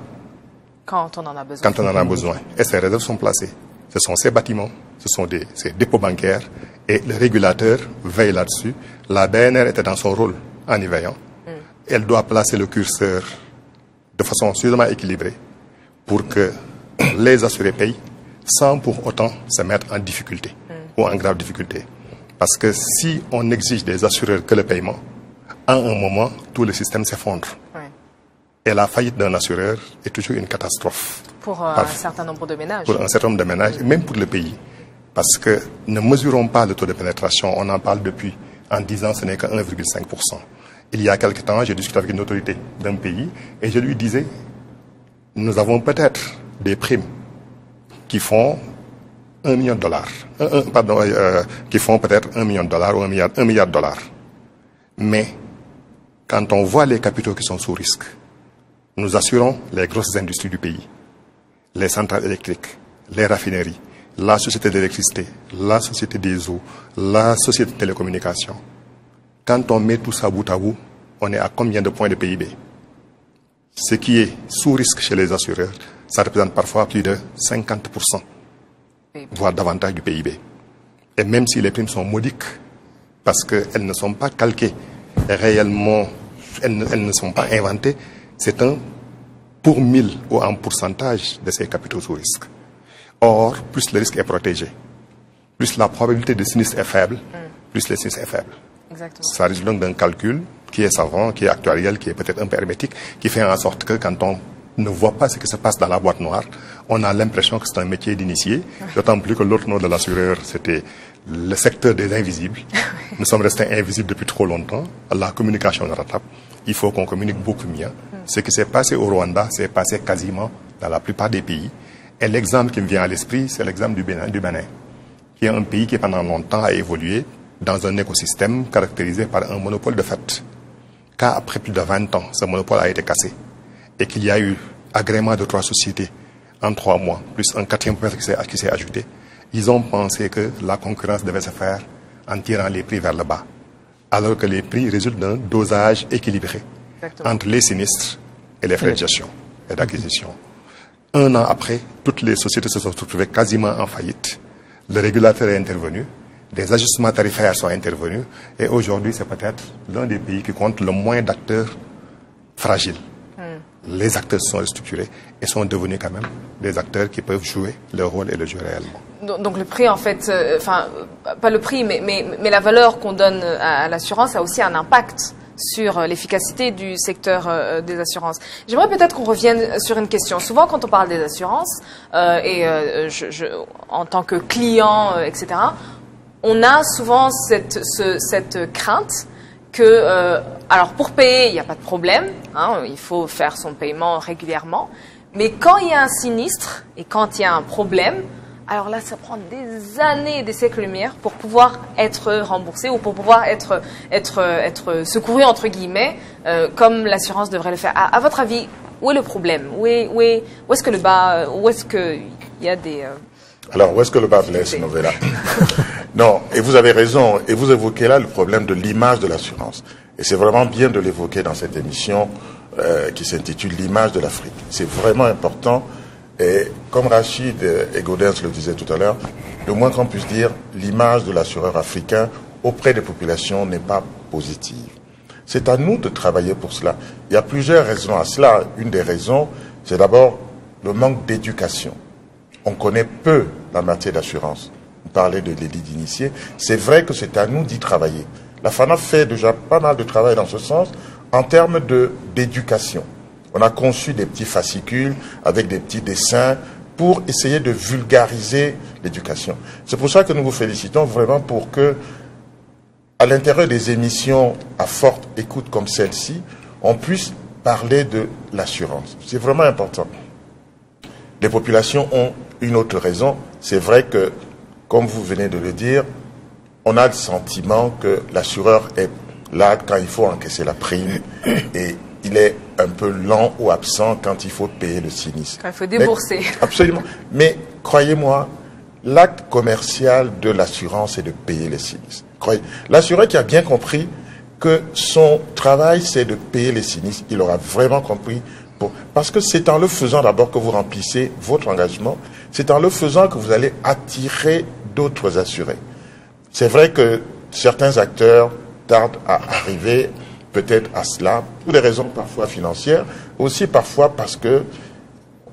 quand on en a besoin. Quand on en a besoin. Et ces réserves sont placées. Ce sont ces bâtiments, ce sont ces dépôts bancaires et le régulateur veille là-dessus. La BNR était dans son rôle en y veillant. Elle doit placer le curseur de façon suffisamment équilibrée pour que les assurés payent sans pour autant se mettre en difficulté ou en grave difficulté. Parce que si on exige des assureurs que le paiement, à un moment, tout le système s'effondre. Et la faillite d'un assureur est toujours une catastrophe. Pour un certain nombre de ménages. Pour un certain nombre de ménages, et même pour le pays. Parce que ne mesurons pas le taux de pénétration. On en parle depuis, en 10 ans, ce n'est que 1,5%. Il y a quelque temps, j'ai discuté avec une autorité d'un pays et je lui disais, nous avons peut-être des primes qui font $1 million. Qui font peut-être $1 million ou $1 milliard. Mais quand on voit les capitaux qui sont sous risque, nous assurons les grosses industries du pays, les centrales électriques, les raffineries, la société d'électricité, la société des eaux, la société de télécommunications. Quand on met tout ça bout à bout, on est à combien de points de PIB? Ce qui est sous risque chez les assureurs, ça représente parfois plus de 50%, voire davantage du PIB. Et même si les primes sont modiques, parce qu'elles ne sont pas calquées réellement, elles ne sont pas inventées, c'est un pour 1000 ou en pourcentage de ces capitaux sous risque. Or, plus le risque est protégé, plus la probabilité de sinistre est faible, plus le sinistre est faible. Exactement. Ça résulte donc d'un calcul qui est savant, qui est actuariel, qui est peut-être un peu hermétique, qui fait en sorte que quand on ne voit pas ce qui se passe dans la boîte noire, on a l'impression que c'est un métier d'initié, d'autant plus que l'autre nom de l'assureur, c'était le secteur des invisibles. Nous sommes restés invisibles depuis trop longtemps. La communication nous rattrape. Il faut qu'on communique beaucoup mieux. Ce qui s'est passé au Rwanda s'est passé quasiment dans la plupart des pays. Et l'exemple qui me vient à l'esprit, c'est l'exemple du Bénin, qui est un pays qui pendant longtemps a évolué dans un écosystème caractérisé par un monopole de fait. Car après plus de 20 ans, ce monopole a été cassé et qu'il y a eu agrément de 3 sociétés en 3 mois, plus un 4e point qui s'est ajouté, ils ont pensé que la concurrence devait se faire en tirant les prix vers le bas, alors que les prix résultent d'un dosage équilibré entre les sinistres et les frais de gestion et d'acquisition. 1 an après, toutes les sociétés se sont retrouvées quasiment en faillite. Le régulateur est intervenu, des ajustements tarifaires sont intervenus, et aujourd'hui, c'est peut-être l'un des pays qui compte le moins d'acteurs fragiles. Les acteurs sont restructurés et sont devenus quand même des acteurs qui peuvent jouer leur rôle et le jouer réellement. Donc le prix, en fait, enfin, pas le prix, mais la valeur qu'on donne à l'assurance a aussi un impact sur l'efficacité du secteur des assurances. J'aimerais peut-être qu'on revienne sur une question. Souvent, quand on parle des assurances, en tant que client, etc., on a souvent cette crainte que, alors pour payer, il n'y a pas de problème, hein, il faut faire son paiement régulièrement, mais quand il y a un sinistre et quand il y a un problème, alors là, ça prend des années, des siècles-lumière pour pouvoir être remboursé ou pour pouvoir être secouru, entre guillemets, comme l'assurance devrait le faire. À votre avis, où est le problème? Où est-ce que le bas, où est-ce qu'il y a des... Alors, où est-ce que le bas blesse, Novella? Non, et vous avez raison, et vous évoquez là le problème de l'image de l'assurance. Et c'est vraiment bien de l'évoquer dans cette émission qui s'intitule L'image de l'Afrique. C'est vraiment important. Et comme Rachid et Gaudens le disaient tout à l'heure, le moins qu'on puisse dire, l'image de l'assureur africain auprès des populations n'est pas positive. C'est à nous de travailler pour cela. Il y a plusieurs raisons à cela. Une des raisons, c'est d'abord le manque d'éducation. On connaît peu la matière d'assurance. On parlait de l'élite d'initiés. C'est vrai que c'est à nous d'y travailler. La FANAF fait déjà pas mal de travail dans ce sens en termes d'éducation. On a conçu des petits fascicules avec des petits dessins pour essayer de vulgariser l'éducation. C'est pour ça que nous vous félicitons vraiment pour que, à l'intérieur des émissions à forte écoute comme celle-ci, on puisse parler de l'assurance. C'est vraiment important. Les populations ont une autre raison. C'est vrai que, comme vous venez de le dire, on a le sentiment que l'assureur est là quand il faut encaisser la prime et il est un peu lent ou absent quand il faut payer le sinistre. Quand il faut débourser. Absolument. Mais croyez-moi, l'acte commercial de l'assurance est de payer les sinistres. L'assureur qui a bien compris que son travail c'est de payer les sinistres, il aura vraiment compris. Parce que c'est en le faisant d'abord que vous remplissez votre engagement, c'est en le faisant que vous allez attirer d'autres assurés. C'est vrai que certains acteurs tardent à arriver peut-être à cela, pour des raisons parfois financières, aussi parfois parce que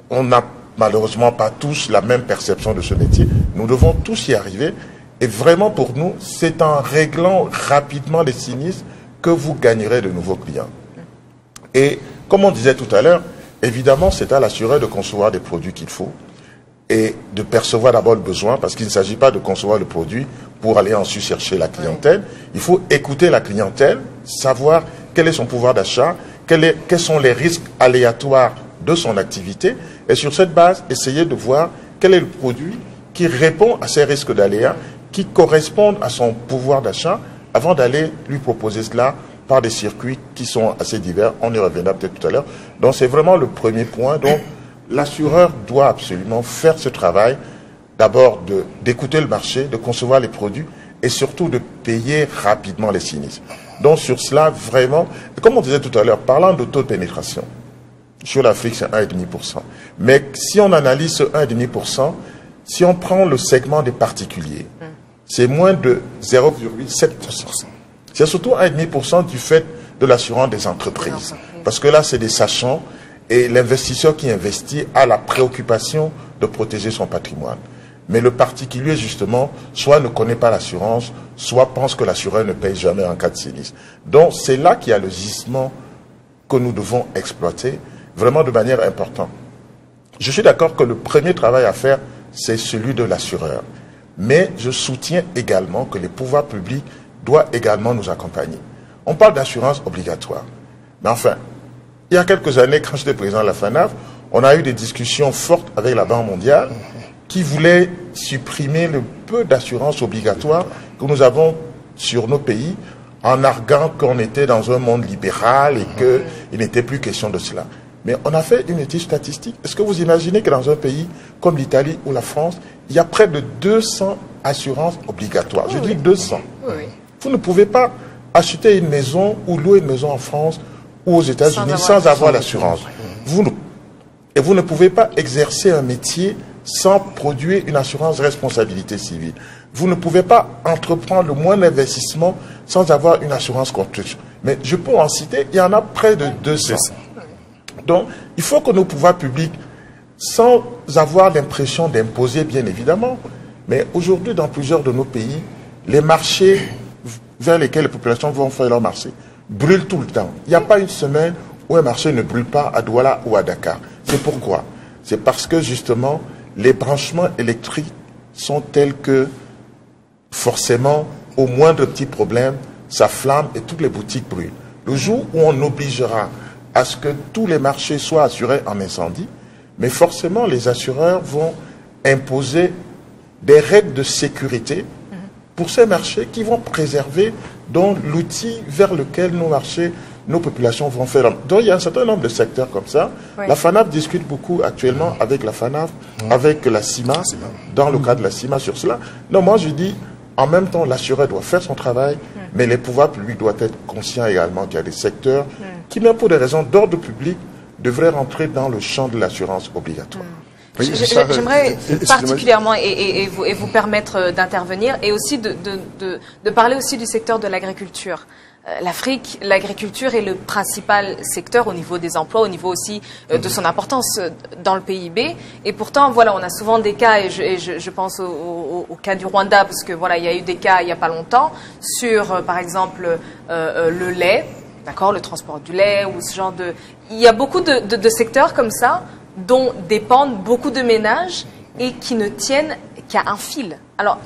on n'a malheureusement pas tous la même perception de ce métier. Nous devons tous y arriver. Et vraiment pour nous, c'est en réglant rapidement les sinistres que vous gagnerez de nouveaux clients. Et comme on disait tout à l'heure, évidemment, c'est à l'assureur de concevoir des produits qu'il faut et de percevoir d'abord le besoin, parce qu'il ne s'agit pas de concevoir le produit pour aller ensuite chercher la clientèle. Il faut écouter la clientèle, savoir quel est son pouvoir d'achat, quels sont les risques aléatoires de son activité, et sur cette base, essayer de voir quel est le produit qui répond à ces risques d'aléas, qui correspondent à son pouvoir d'achat, avant d'aller lui proposer cela par des circuits qui sont assez divers. On y reviendra peut-être tout à l'heure. Donc c'est vraiment le premier point. Donc l'assureur doit absolument faire ce travail, d'abord d'écouter le marché, de concevoir les produits et surtout de payer rapidement les sinistres. Donc sur cela, vraiment, comme on disait tout à l'heure, parlant de taux de pénétration, sur l'Afrique c'est 1,5%. Mais si on analyse ce 1,5%, si on prend le segment des particuliers, c'est moins de 0,7%. C'est surtout 1,5% du fait de l'assurance des entreprises. Parce que là, c'est des sachants et l'investisseur qui investit a la préoccupation de protéger son patrimoine. Mais le particulier, justement, soit ne connaît pas l'assurance, soit pense que l'assureur ne paye jamais en cas de sinistre. Donc, c'est là qu'il y a le gisement que nous devons exploiter vraiment de manière importante. Je suis d'accord que le premier travail à faire, c'est celui de l'assureur. Mais je soutiens également que les pouvoirs publics doivent également nous accompagner. On parle d'assurance obligatoire. Mais enfin, il y a quelques années, quand j'étais président de la FANAF, on a eu des discussions fortes avec la Banque mondiale qui voulait supprimer le peu d'assurance obligatoire que nous avons sur nos pays en arguant qu'on était dans un monde libéral et qu'il n'était plus question de cela. Mais on a fait une étude statistique. Est-ce que vous imaginez que dans un pays comme l'Italie ou la France, il y a près de 200 assurances obligatoires? Je dis 200. Vous ne pouvez pas acheter une maison ou louer une maison en France ou aux États-Unis sans avoir l'assurance. Et vous ne pouvez pas exercer un métier sans produire une assurance responsabilité civile. Vous ne pouvez pas entreprendre le moindre investissement sans avoir une assurance construction. Mais je peux en citer, il y en a près de 200. Donc, il faut que nos pouvoirs publics, sans avoir l'impression d'imposer, bien évidemment, mais aujourd'hui, dans plusieurs de nos pays, les marchés vers lesquels les populations vont faire leur marché brûle tout le temps. Il n'y a pas une semaine où un marché ne brûle pas à Douala ou à Dakar. C'est pourquoi? C'est parce que justement, les branchements électriques sont tels que forcément, au moindre petit problème, ça flamme et toutes les boutiques brûlent. Le jour où on obligera à ce que tous les marchés soient assurés en incendie, mais forcément les assureurs vont imposer des règles de sécurité pour ces marchés qui vont préserver donc l'outil vers lequel nos marchés, nos populations vont faire. Donc il y a un certain nombre de secteurs comme ça. Oui. La FANAF discute beaucoup actuellement avec la FANAF, avec la CIMA, dans le cadre de la CIMA sur cela. Non, moi je dis, en même temps, l'assureur doit faire son travail, mais les pouvoirs publics doivent être conscients également qu'il y a des secteurs qui, même pour des raisons d'ordre public, devraient rentrer dans le champ de l'assurance obligatoire. Oui, j'aimerais particulièrement et vous permettre d'intervenir et aussi de parler aussi du secteur de l'agriculture. L'Afrique, l'agriculture est le principal secteur au niveau des emplois, au niveau aussi de son importance dans le PIB. Et pourtant, voilà, on a souvent des cas, et je pense au cas du Rwanda, parce que voilà, il y a eu des cas il n'y a pas longtemps sur, par exemple, le lait, d'accord, le transport du lait ou ce genre de. Il y a beaucoup de secteurs comme ça dont dépendent beaucoup de ménages et qui ne tiennent qu'à un fil. Alors,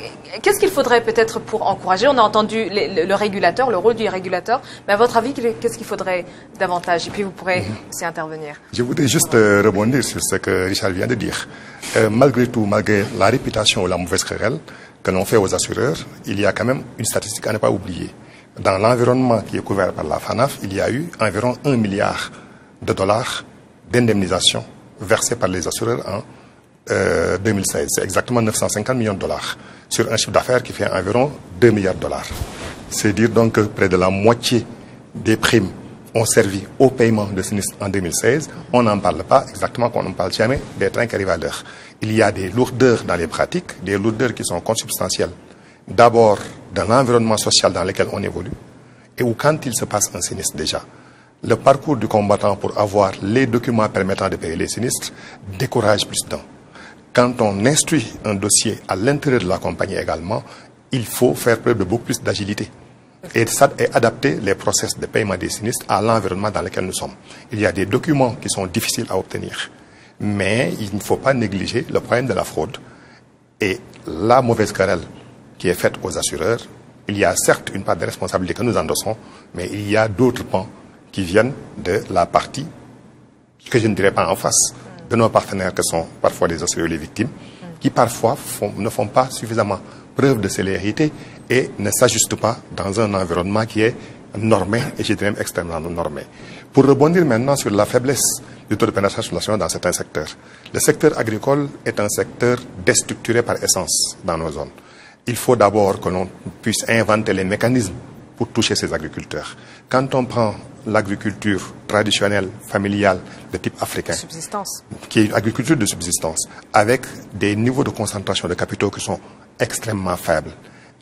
qu'est-ce qu'il faudrait peut-être pour encourager? On a entendu le régulateur, le rôle du régulateur, mais à votre avis, qu'est-ce qu'il faudrait davantage? Et puis vous pourrez aussi intervenir. Je voudrais juste rebondir sur ce que Richard vient de dire. Malgré tout, malgré la réputation ou la mauvaise querelle que l'on fait aux assureurs, il y a quand même une statistique à ne pas oublier. Dans l'environnement qui est couvert par la FANAF, il y a eu environ 1 milliard de dollars d'indemnisation versés par les assureurs en 2016. C'est exactement 950 millions de dollars sur un chiffre d'affaires qui fait environ 2 milliards de dollars. C'est dire donc que près de la moitié des primes ont servi au paiement de sinistres en 2016. On n'en parle pas exactement, qu'on n'en parle jamais des trains qui arrivent à l'heure. Il y a des lourdeurs dans les pratiques, des lourdeurs qui sont consubstantielles. D'abord, dans l'environnement social dans lequel on évolue, et où quand il se passe un sinistre déjà, le parcours du combattant pour avoir les documents permettant de payer les sinistres décourage plus d'un. Quand on instruit un dossier à l'intérieur de la compagnie également, il faut faire preuve de beaucoup plus d'agilité. Et ça est adapter les process de paiement des sinistres à l'environnement dans lequel nous sommes. Il y a des documents qui sont difficiles à obtenir. Mais il ne faut pas négliger le problème de la fraude et la mauvaise querelle qui est faite aux assureurs. Il y a certes une part de responsabilité que nous endossons, mais il y a d'autres pans qui viennent de la partie que je ne dirais pas en face, de nos partenaires que sont parfois des assureurs et les victimes, qui parfois ne font pas suffisamment preuve de célérité et ne s'ajustent pas dans un environnement qui est normé, et je dirais même extrêmement normé. Pour rebondir maintenant sur la faiblesse du taux de pénétration dans certains secteurs, le secteur agricole est un secteur déstructuré par essence dans nos zones. Il faut d'abord que l'on puisse inventer les mécanismes pour toucher ces agriculteurs. Quand on prend l'agriculture traditionnelle, familiale, de type africain, qui est une agriculture de subsistance, avec des niveaux de concentration de capitaux qui sont extrêmement faibles,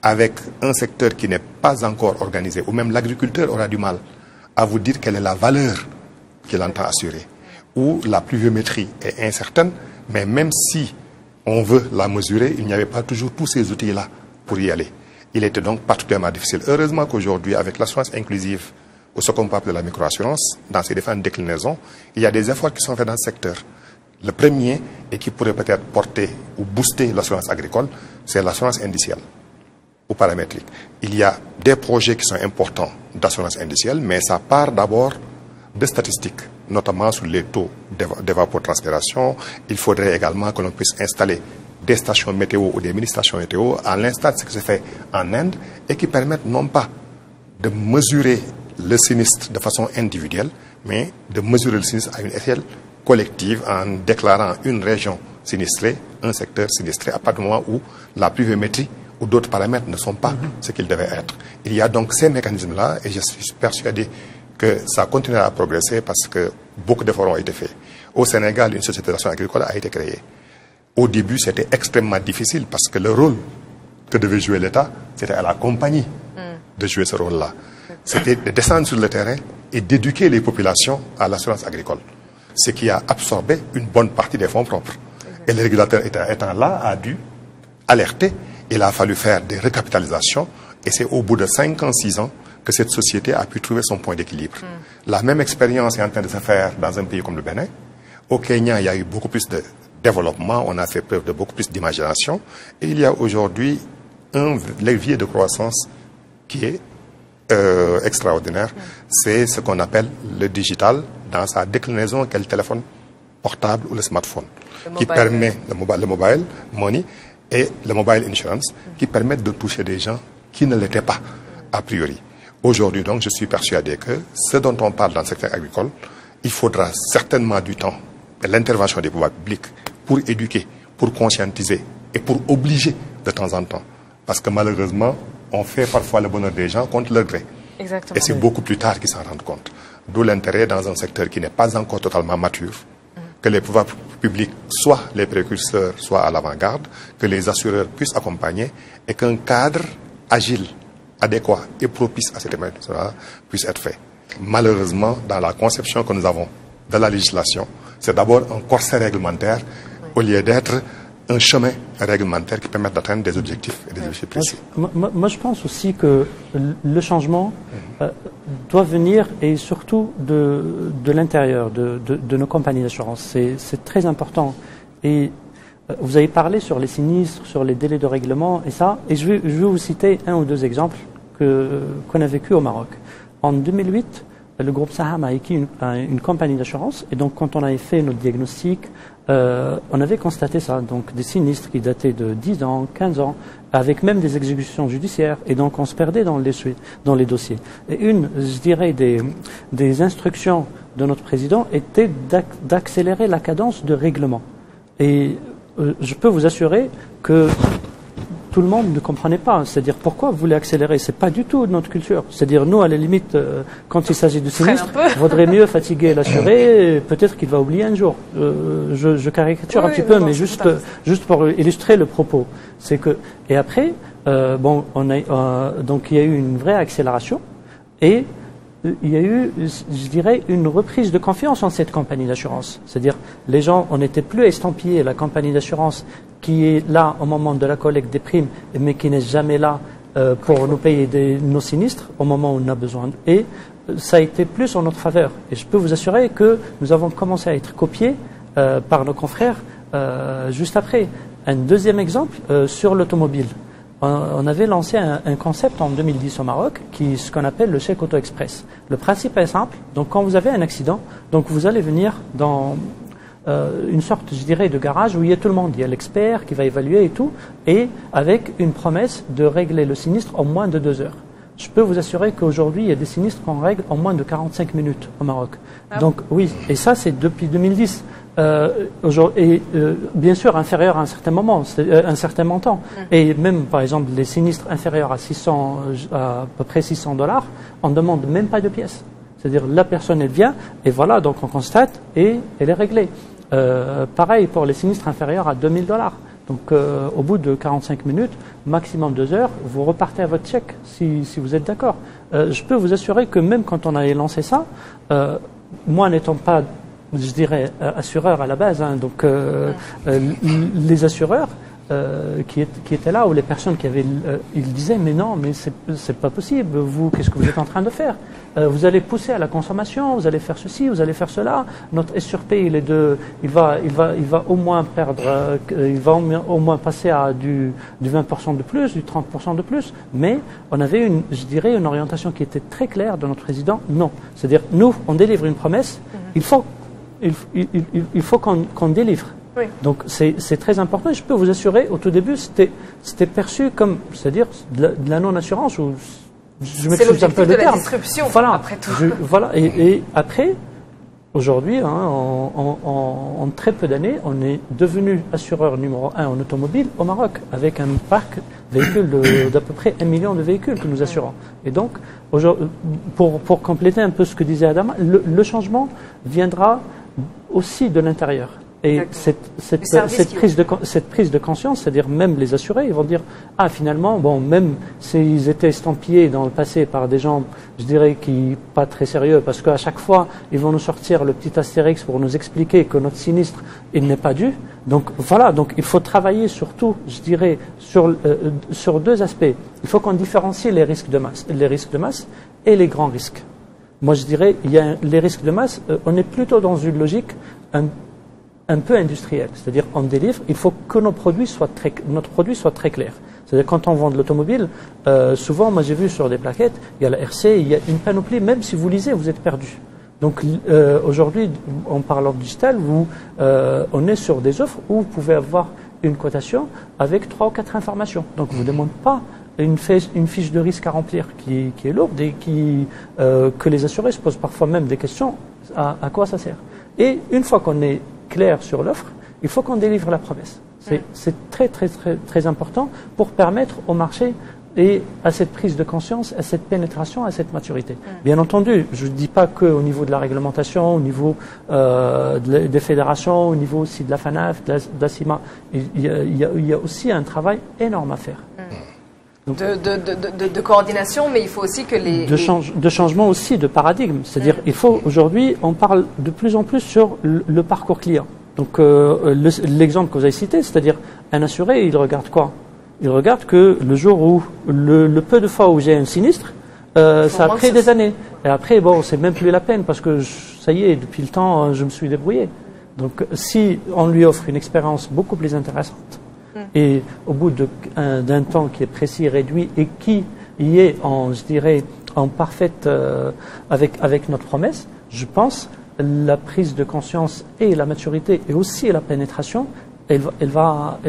avec un secteur qui n'est pas encore organisé, ou même l'agriculteur aura du mal à vous dire quelle est la valeur qu'il entend assurer, où la pluviométrie est incertaine, mais même si on veut la mesurer, il n'y avait pas toujours tous ces outils-là pour y aller. Il était donc particulièrement difficile. Heureusement qu'aujourd'hui, avec l'assurance inclusive, ou ce qu'on peut appeler la microassurance, dans ses différentes déclinaisons, il y a des efforts qui sont faits dans ce secteur. Le premier, et qui pourrait peut-être porter ou booster l'assurance agricole, c'est l'assurance indicielle ou paramétrique. Il y a des projets qui sont importants d'assurance indicielle, mais ça part d'abord de statistiques, notamment sur les taux d'évapotranspiration. Il faudrait également que l'on puisse installer des stations météo ou des mini-stations météo, à l'instar de ce qui se fait en Inde, et qui permettent non pas de mesurer le sinistre de façon individuelle, mais de mesurer le sinistre à une échelle collective en déclarant une région sinistrée, un secteur sinistré, à partir du moment où la pluviométrie ou d'autres paramètres ne sont pas ce qu'ils devaient être. Il y a donc ces mécanismes-là, et je suis persuadé que ça continuera à progresser parce que beaucoup d'efforts ont été faits. Au Sénégal, une société d'assurance agricole a été créée. Au début, c'était extrêmement difficile parce que le rôle que devait jouer l'État, c'était à la compagnie de jouer ce rôle-là. C'était de descendre sur le terrain et d'éduquer les populations à l'assurance agricole, ce qui a absorbé une bonne partie des fonds propres. Et le régulateur étant là, a dû alerter. Il a fallu faire des recapitalisations, et c'est au bout de 5 ans, 6 ans que cette société a pu trouver son point d'équilibre. La même expérience est en train de se faire dans un pays comme le Bénin. Au Kenya, il y a eu beaucoup plus de développement, on a fait preuve de beaucoup plus d'imagination. Et il y a aujourd'hui un levier de croissance qui est extraordinaire. C'est ce qu'on appelle le digital dans sa déclinaison qu'est le téléphone portable ou le smartphone, qui permet le mobile money et le mobile insurance, qui permettent de toucher des gens qui ne l'étaient pas a priori. Aujourd'hui, donc, je suis persuadé que ce dont on parle dans le secteur agricole, il faudra certainement du temps et l'intervention des pouvoirs publics pour éduquer, pour conscientiser et pour obliger de temps en temps. Parce que malheureusement, on fait parfois le bonheur des gens contre leur gré. Exactement. Et c'est beaucoup plus tard qu'ils s'en rendent compte. D'où l'intérêt dans un secteur qui n'est pas encore totalement mature, que les pouvoirs publics soient les précurseurs, soient à l'avant-garde, que les assureurs puissent accompagner et qu'un cadre agile, adéquat et propice à cette émergence puisse être fait. Malheureusement, dans la conception que nous avons de la législation, c'est d'abord un corset réglementaire au lieu d'être un chemin réglementaire qui permet d'atteindre des objectifs et des objectifs précis. Moi, je pense aussi que le changement doit venir et surtout de l'intérieur, de nos compagnies d'assurance. C'est très important. Et vous avez parlé sur les sinistres, sur les délais de règlement et ça. Et je vais vous citer un ou deux exemples qu'on a vécu au Maroc. En 2008, le groupe Saham a acquis une compagnie d'assurance. Et donc, quand on avait fait notre diagnostic, on avait constaté ça. Donc, des sinistres qui dataient de 10 ans, 15 ans, avec même des exécutions judiciaires. Et donc, on se perdait dans les dossiers. Et je dirais, des instructions de notre président était d'accélérer la cadence de règlement. Et je peux vous assurer que tout le monde ne comprenait pas. C'est-à-dire, pourquoi vous voulez accélérer? C'est pas du tout notre culture. C'est-à-dire, nous, à la limite, quand il s'agit de sinistre, il vaudrait mieux fatiguer l'assuré, peut-être qu'il va oublier un jour. Je caricature un petit peu, mais juste pour illustrer le propos. C'est que, et après, donc il y a eu une vraie accélération, et il y a eu, je dirais, une reprise de confiance en cette compagnie d'assurance. C'est-à-dire, les gens, on n'était plus estampillés, la compagnie d'assurance qui est là au moment de la collecte des primes, mais qui n'est jamais là pour nous payer nos sinistres au moment où on a besoin. Et ça a été plus en notre faveur. Et je peux vous assurer que nous avons commencé à être copiés par nos confrères juste après. Un deuxième exemple, sur l'automobile. On avait lancé un concept en 2010 au Maroc, ce qu'on appelle le chèque auto-express. Le principe est simple. Donc, quand vous avez un accident, donc vous allez venir dans une sorte, je dirais, de garage où il y a tout le monde. Il y a l'expert qui va évaluer et tout, et avec une promesse de régler le sinistre en moins de 2 heures. Je peux vous assurer qu'aujourd'hui, il y a des sinistres qu'on règle en moins de 45 minutes au Maroc. Donc, oui, et ça, c'est depuis 2010. Bien sûr inférieur à un certain moment, un certain montant. Et même, par exemple, les sinistres inférieurs à peu près $600, on ne demande même pas de pièces. C'est-à-dire, la personne, elle vient, et voilà, donc on constate, et elle est réglée. Pareil pour les sinistres inférieurs à $2000. Donc, au bout de 45 minutes, maximum 2 heures, vous repartez à votre chèque, si vous êtes d'accord. Je peux vous assurer que même quand on avait lancé ça, moi n'étant pas, je dirais, assureur à la base, hein, donc les assureurs qui étaient là, ou les personnes qui avaient, ils disaient, mais non, mais c'est pas possible, vous, qu'est-ce que vous êtes en train de faire? Vous allez pousser à la consommation, vous allez faire ceci, vous allez faire cela. Notre SRP, il va au moins perdre, il va au moins passer à du 20% de plus, du 30% de plus. Mais on avait je dirais, une orientation qui était très claire de notre président. Non, c'est-à-dire, nous, on délivre une promesse. Il faut qu'on délivre. Oui. Donc c'est très important. Et je peux vous assurer, au tout début, c'était perçu comme, c'est-à-dire de la non-assurance, ou je m'excuse un peu le terme. Voilà. Après tout. Et après, aujourd'hui, hein, en très peu d'années, on est devenu assureur numéro 1 en automobile au Maroc, avec un parc véhicule d'à peu près 1 million de véhicules que nous assurons. Et donc, pour compléter un peu ce que disait Adama, le changement viendra aussi de l'intérieur. Et cette prise de conscience, c'est-à-dire même les assurés, ils vont dire, ah, finalement, bon, même s'ils étaient estampillés dans le passé par des gens, je dirais, qui pas très sérieux, parce qu'à chaque fois, ils vont nous sortir le petit astérix pour nous expliquer que notre sinistre, il n'est pas dû. Donc voilà, donc il faut travailler surtout, je dirais, sur 2 aspects. Il faut qu'on différencie les risques de masse et les grands risques. Moi, je dirais, il y a les risques de masse, on est plutôt dans une logique un peu industrielle. C'est-à-dire, on délivre, il faut que notre produit soit très clair. C'est-à-dire, quand on vend de l'automobile, souvent, moi j'ai vu sur des plaquettes, il y a la RC, il y a une panoplie, même si vous lisez, vous êtes perdu. Donc aujourd'hui, en parlant digital, on est sur des offres où vous pouvez avoir une cotation avec 3 ou 4 informations. Donc, on ne vous demande pas une fiche de risque à remplir qui est lourde et que les assurés se posent parfois même des questions à quoi ça sert. Et une fois qu'on est clair sur l'offre, il faut qu'on délivre la promesse. C'est très, très, très, très important pour permettre au marché et à cette prise de conscience, à cette pénétration, à cette maturité. Bien entendu, je ne dis pas qu'au niveau de la réglementation, au niveau des fédérations, au niveau aussi de la FANAF, de la CIMA, il y a aussi un travail énorme à faire. Donc, de coordination, mais il faut aussi que de changement aussi de paradigme. C'est-à-dire, il faut aujourd'hui, on parle de plus en plus sur le parcours client. Donc, l'exemple que vous avez cité, c'est-à-dire un assuré, il regarde quoi? Il regarde que le jour où, le peu de fois où j'ai un sinistre, ça a pris des années. Et après, bon, c'est même plus la peine parce que ça y est, depuis le temps, je me suis débrouillé. Donc, si on lui offre une expérience beaucoup plus intéressante, et au bout d'un temps qui est précis, réduit, et qui y est, je dirais, en parfaite, avec notre promesse, je pense, la prise de conscience et la maturité, et aussi la pénétration, elle va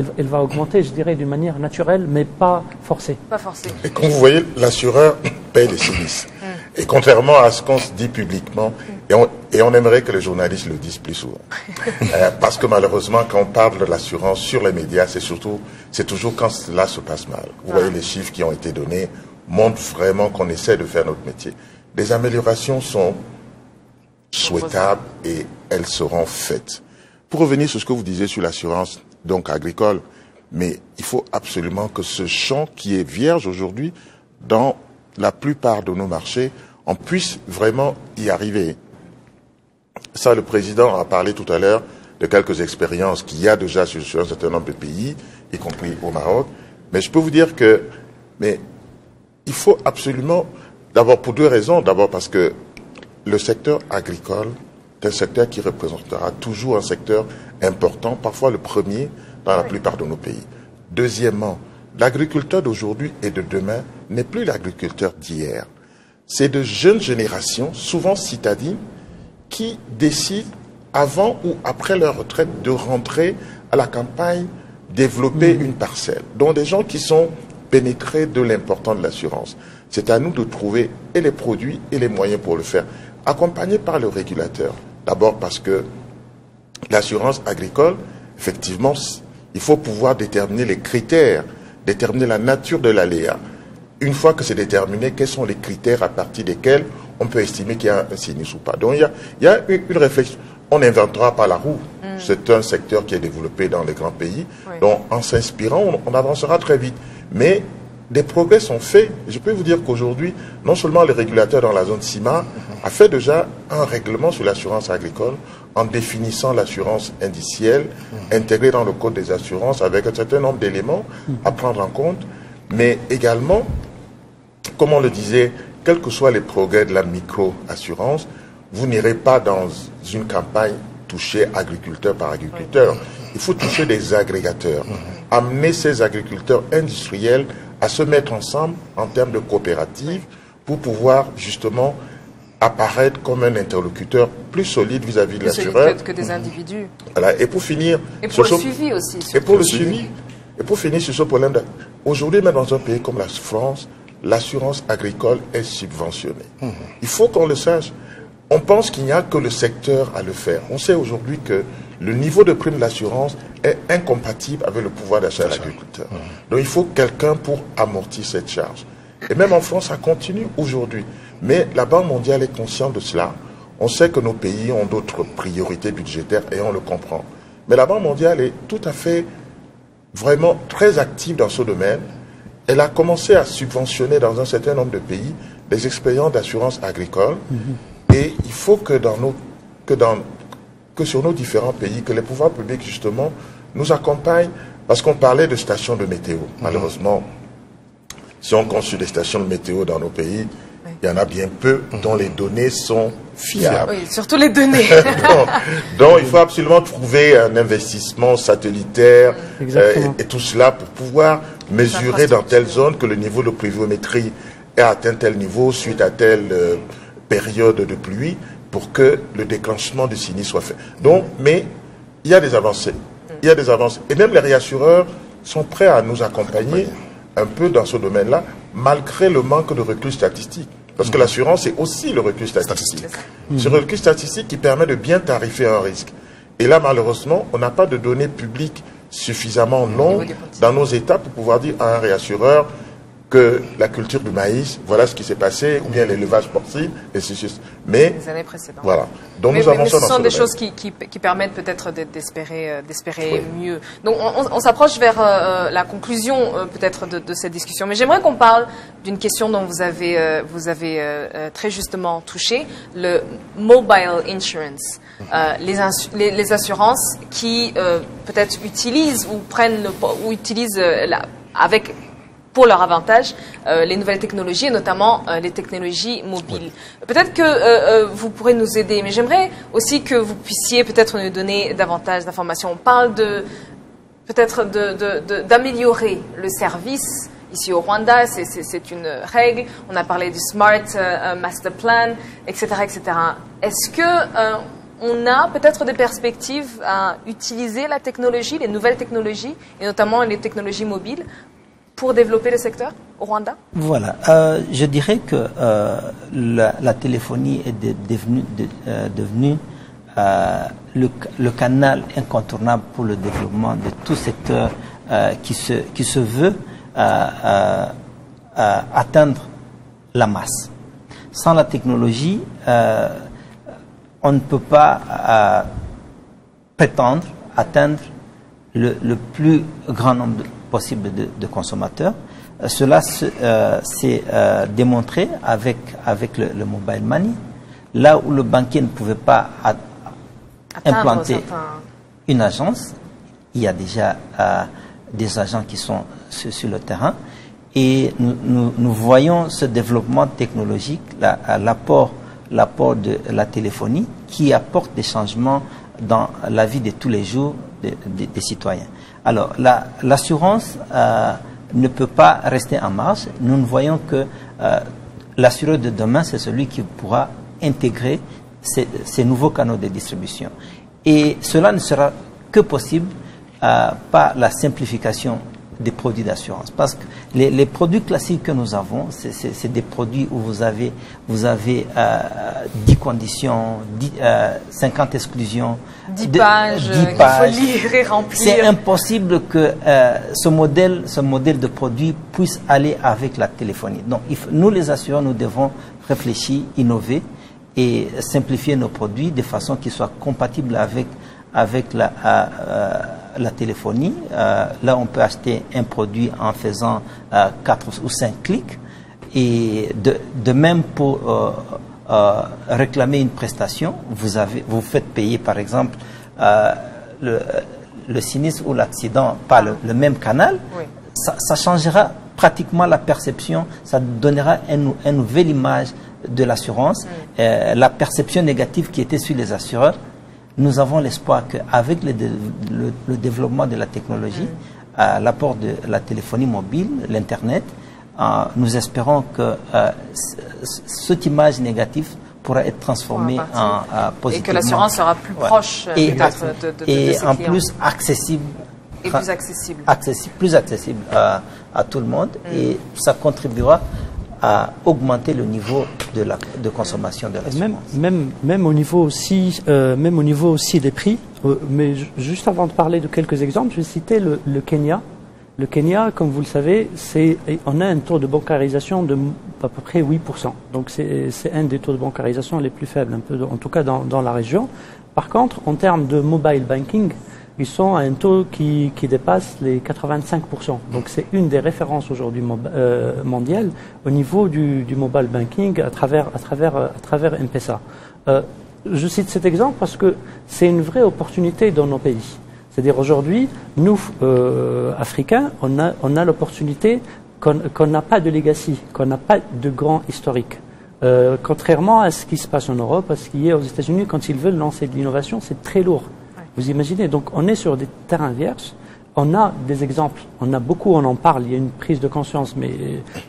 augmenter, je dirais, d'une manière naturelle, mais pas forcée. Pas forcée. Et comme vous voyez, l'assureur paye les sinistres. Et contrairement à ce qu'on se dit publiquement, et on aimerait que les journalistes le disent plus souvent. Parce que malheureusement, quand on parle de l'assurance sur les médias, c'est toujours quand cela se passe mal. Vous voyez, les chiffres qui ont été donnés montrent vraiment qu'on essaie de faire notre métier. Les améliorations sont souhaitables et elles seront faites. Pour revenir sur ce que vous disiez sur l'assurance donc agricole, mais il faut absolument que ce champ qui est vierge aujourd'hui dans la plupart de nos marchés, on puisse vraiment y arriver. Ça, le président a parlé tout à l'heure de quelques expériences qu'il y a déjà sur un certain nombre de pays, y compris au Maroc. Mais je peux vous dire que, il faut absolument, d'abord pour 2 raisons. D'abord parce que le secteur agricole est un secteur qui représentera toujours un secteur important, parfois le premier dans la plupart de nos pays. Deuxièmement, l'agriculteur d'aujourd'hui et de demain n'est plus l'agriculteur d'hier. C'est de jeunes générations, souvent citadines, qui décident, avant ou après leur retraite, de rentrer à la campagne, développer une parcelle. Donc des gens qui sont pénétrés de l'importance de l'assurance. C'est à nous de trouver et les produits et les moyens pour le faire, accompagnés par le régulateur. D'abord parce que l'assurance agricole, effectivement, il faut pouvoir déterminer les critères, déterminer la nature de l'aléa. Une fois que c'est déterminé, quels sont les critères à partir desquels on peut estimer qu'il y a un sinistre ou pas. Donc il y a une réflexion. On n'inventera pas la roue. C'est un secteur qui est développé dans les grands pays. Donc en s'inspirant, on avancera très vite. Mais des progrès sont faits. Je peux vous dire qu'aujourd'hui, non seulement le régulateur dans la zone CIMA a fait déjà un règlement sur l'assurance agricole en définissant l'assurance indicielle intégrée dans le code des assurances avec un certain nombre d'éléments à prendre en compte, mais également, comme on le disait, quels que soient les progrès de la micro-assurance, vous n'irez pas dans une campagne toucher agriculteur par agriculteur. Il faut toucher des agrégateurs, amener ces agriculteurs industriels à se mettre ensemble en termes de coopérative pour pouvoir justement apparaître comme un interlocuteur plus solide vis-à-vis de l'assureur. Que des individus. Voilà. Et pour finir... Et pour le suivi aussi. Et pour le suivi. Et pour finir sur ce problème, aujourd'hui, même dans un pays comme la France, l'assurance agricole est subventionnée. Il faut qu'on le sache. On pense qu'il n'y a que le secteur à le faire. On sait aujourd'hui que le niveau de prime de l'assurance est incompatible avec le pouvoir d'achat de l'agriculteur. Donc il faut quelqu'un pour amortir cette charge. Et même en France, ça continue aujourd'hui. Mais la Banque mondiale est consciente de cela. On sait que nos pays ont d'autres priorités budgétaires et on le comprend. Mais la Banque mondiale est tout à fait, vraiment très active dans ce domaine. Elle a commencé à subventionner dans un certain nombre de pays des expériences d'assurance agricole. Et il faut que sur nos différents pays, que les pouvoirs publics, justement, nous accompagnent, parce qu'on parlait de stations de météo. Malheureusement, si on construit des stations de météo dans nos pays, il y en a bien peu dont les données sont fiables. Oui, surtout les données. donc, il faut absolument trouver un investissement satellitaire et tout cela pour pouvoir mesurer dans telle zone que le niveau de pluviométrie est atteint tel niveau suite à telle période de pluie pour que le déclenchement du sinistre soit fait. Donc, mais il y a des avancées. Il y a des avancées. Et même les réassureurs sont prêts à nous accompagner un peu dans ce domaine-là, malgré le manque de recul statistique. Parce que l'assurance, c'est aussi le recul statistique. C'est le recul statistique qui permet de bien tarifer un risque. Et là, malheureusement, on n'a pas de données publiques suffisamment longues dans nos États pour pouvoir dire à un réassureur que la culture du maïs, voilà ce qui s'est passé, ou bien l'élevage porcine, et c'est juste. Mais, les années précédentes. Voilà. Donc mais, nous avançons ce dans sont des domaine. choses qui permettent peut-être d'espérer mieux. Donc on s'approche vers la conclusion peut-être de cette discussion. Mais j'aimerais qu'on parle d'une question dont vous avez très justement touché, le mobile insurance. Les assurances qui peut-être utilisent ou utilisent avec pour leur avantage, les nouvelles technologies, et notamment les technologies mobiles. Peut-être que vous pourrez nous aider, mais j'aimerais aussi que vous puissiez peut-être nous donner davantage d'informations. On parle peut-être d'améliorer le service. Ici au Rwanda, c'est une règle. On a parlé du Smart Master Plan, etc., etc. Est-ce que on a peut-être des perspectives à utiliser la technologie, les nouvelles technologies, et notamment les technologies mobiles, pour développer le secteur au Rwanda? Voilà. Je dirais que la téléphonie est devenue le canal incontournable pour le développement de tout secteur qui se veut atteindre la masse. Sans la technologie, on ne peut pas prétendre atteindre le plus grand nombre possible de consommateurs. Cela s'est démontré avec le mobile money. Là où le banquier ne pouvait pas implanter une agence, il y a déjà des agents qui sont sur le terrain. Et nous voyons ce développement technologique, l'apport de la téléphonie qui apporte des changements dans la vie de tous les jours des citoyens. Alors, l'assurance ne peut pas rester en marge. Nous ne voyons que l'assureur de demain, c'est celui qui pourra intégrer ces nouveaux canaux de distribution. Et cela ne sera que possible par la simplification des produits d'assurance. Parce que les produits classiques que nous avons, c'est des produits où vous avez 10 conditions, 50 exclusions, 10 pages, il faut lire et remplir. C'est impossible que ce modèle de produit puisse aller avec la téléphonie. Donc, nous les assureurs, nous devons réfléchir, innover et simplifier nos produits de façon qu'ils soient compatibles avec la téléphonie. Là, on peut acheter un produit en faisant 4 ou 5 clics. Et de même pour réclamer une prestation, vous faites payer par exemple le sinistre ou l'accident par le même canal. Oui. Ça changera pratiquement la perception, ça donnera une nouvelle image de l'assurance. La perception négative qui était sur les assureurs, nous avons l'espoir qu'avec le développement de la technologie, l'apport de la téléphonie mobile, l'Internet, nous espérons que cette image négative pourra être transformée en positivement. Et que l'assurance sera plus proche peut-être de ses en clients. plus accessible. Et plus accessible. Plus accessible à tout le monde. Et ça contribuera à augmenter le niveau de consommation de l'assurance. Même au niveau aussi des prix. Mais juste avant de parler de quelques exemples, je vais citer le Kenya. Le Kenya, comme vous le savez, on a un taux de bancarisation de à peu près 8%. Donc c'est un des taux de bancarisation les plus faibles, en tout cas dans la région. Par contre, en termes de mobile banking, ils sont à un taux qui dépasse les 85%. Donc c'est une des références aujourd'hui mondiales au niveau du mobile banking à travers M-Pesa. Je cite cet exemple parce que c'est une vraie opportunité dans nos pays. C'est-à-dire aujourd'hui, nous, Africains, on a l'opportunité qu'on n'a pas de legacy, qu'on n'a pas de grand historique. Contrairement à ce qui se passe en Europe, à ce qui est aux États-Unis, quand ils veulent lancer de l'innovation, c'est très lourd. Ouais. Vous imaginez, donc on est sur des terrains vierges. On a des exemples, on a beaucoup, on en parle, il y a une prise de conscience, mais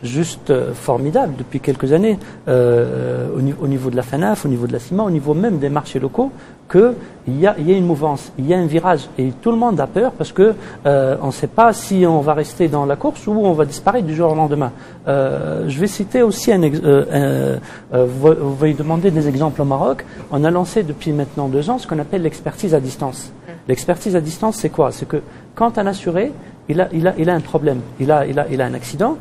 juste formidable depuis quelques années, au niveau de la FANAF, au niveau de la CIMA, au niveau même des marchés locaux, qu'il y a une mouvance, il y a un virage. Et tout le monde a peur parce que on ne sait pas si on va rester dans la course ou on va disparaître du jour au lendemain. Je vais citer aussi vous voyez demander des exemples au Maroc. On a lancé depuis maintenant 2 ans ce qu'on appelle l'expertise à distance. L'expertise à distance, c'est quoi? C'est que quand un assuré, il a un problème, il a un accident,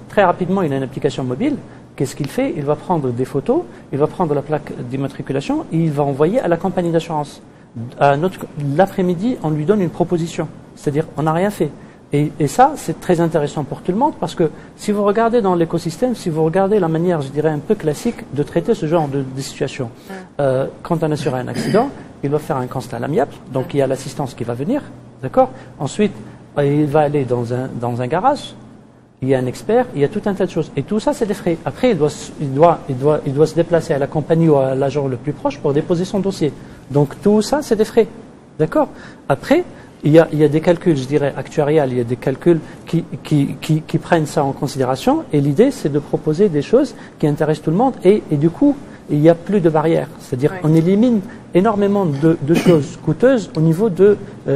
très rapidement, il a une application mobile. Qu'est-ce qu'il fait? Il va prendre des photos, il va prendre la plaque d'immatriculation et il va envoyer à la compagnie d'assurance. L'après-midi, on lui donne une proposition. C'est-à-dire, on n'a rien fait. Et ça, c'est très intéressant pour tout le monde parce que si vous regardez dans l'écosystème, si vous regardez la manière, je dirais, un peu classique de traiter ce genre de situation, quand un assuré a un accident, il va faire un constat à l'amiable, donc il y a l'assistance qui va venir, d'accord? Ensuite, il va aller dans un garage, il y a un expert, il y a tout un tas de choses. Et tout ça, c'est des frais. Après, il doit se déplacer à la compagnie ou à l'agent le plus proche pour déposer son dossier. Donc tout ça, c'est des frais, d'accord? Après, il y a des calculs, je dirais, actuariels, il y a des calculs qui prennent ça en considération. Et l'idée, c'est de proposer des choses qui intéressent tout le monde. Et du coup, il n'y a plus de barrières. C'est-à-dire qu'on élimine énormément de choses coûteuses au niveau de,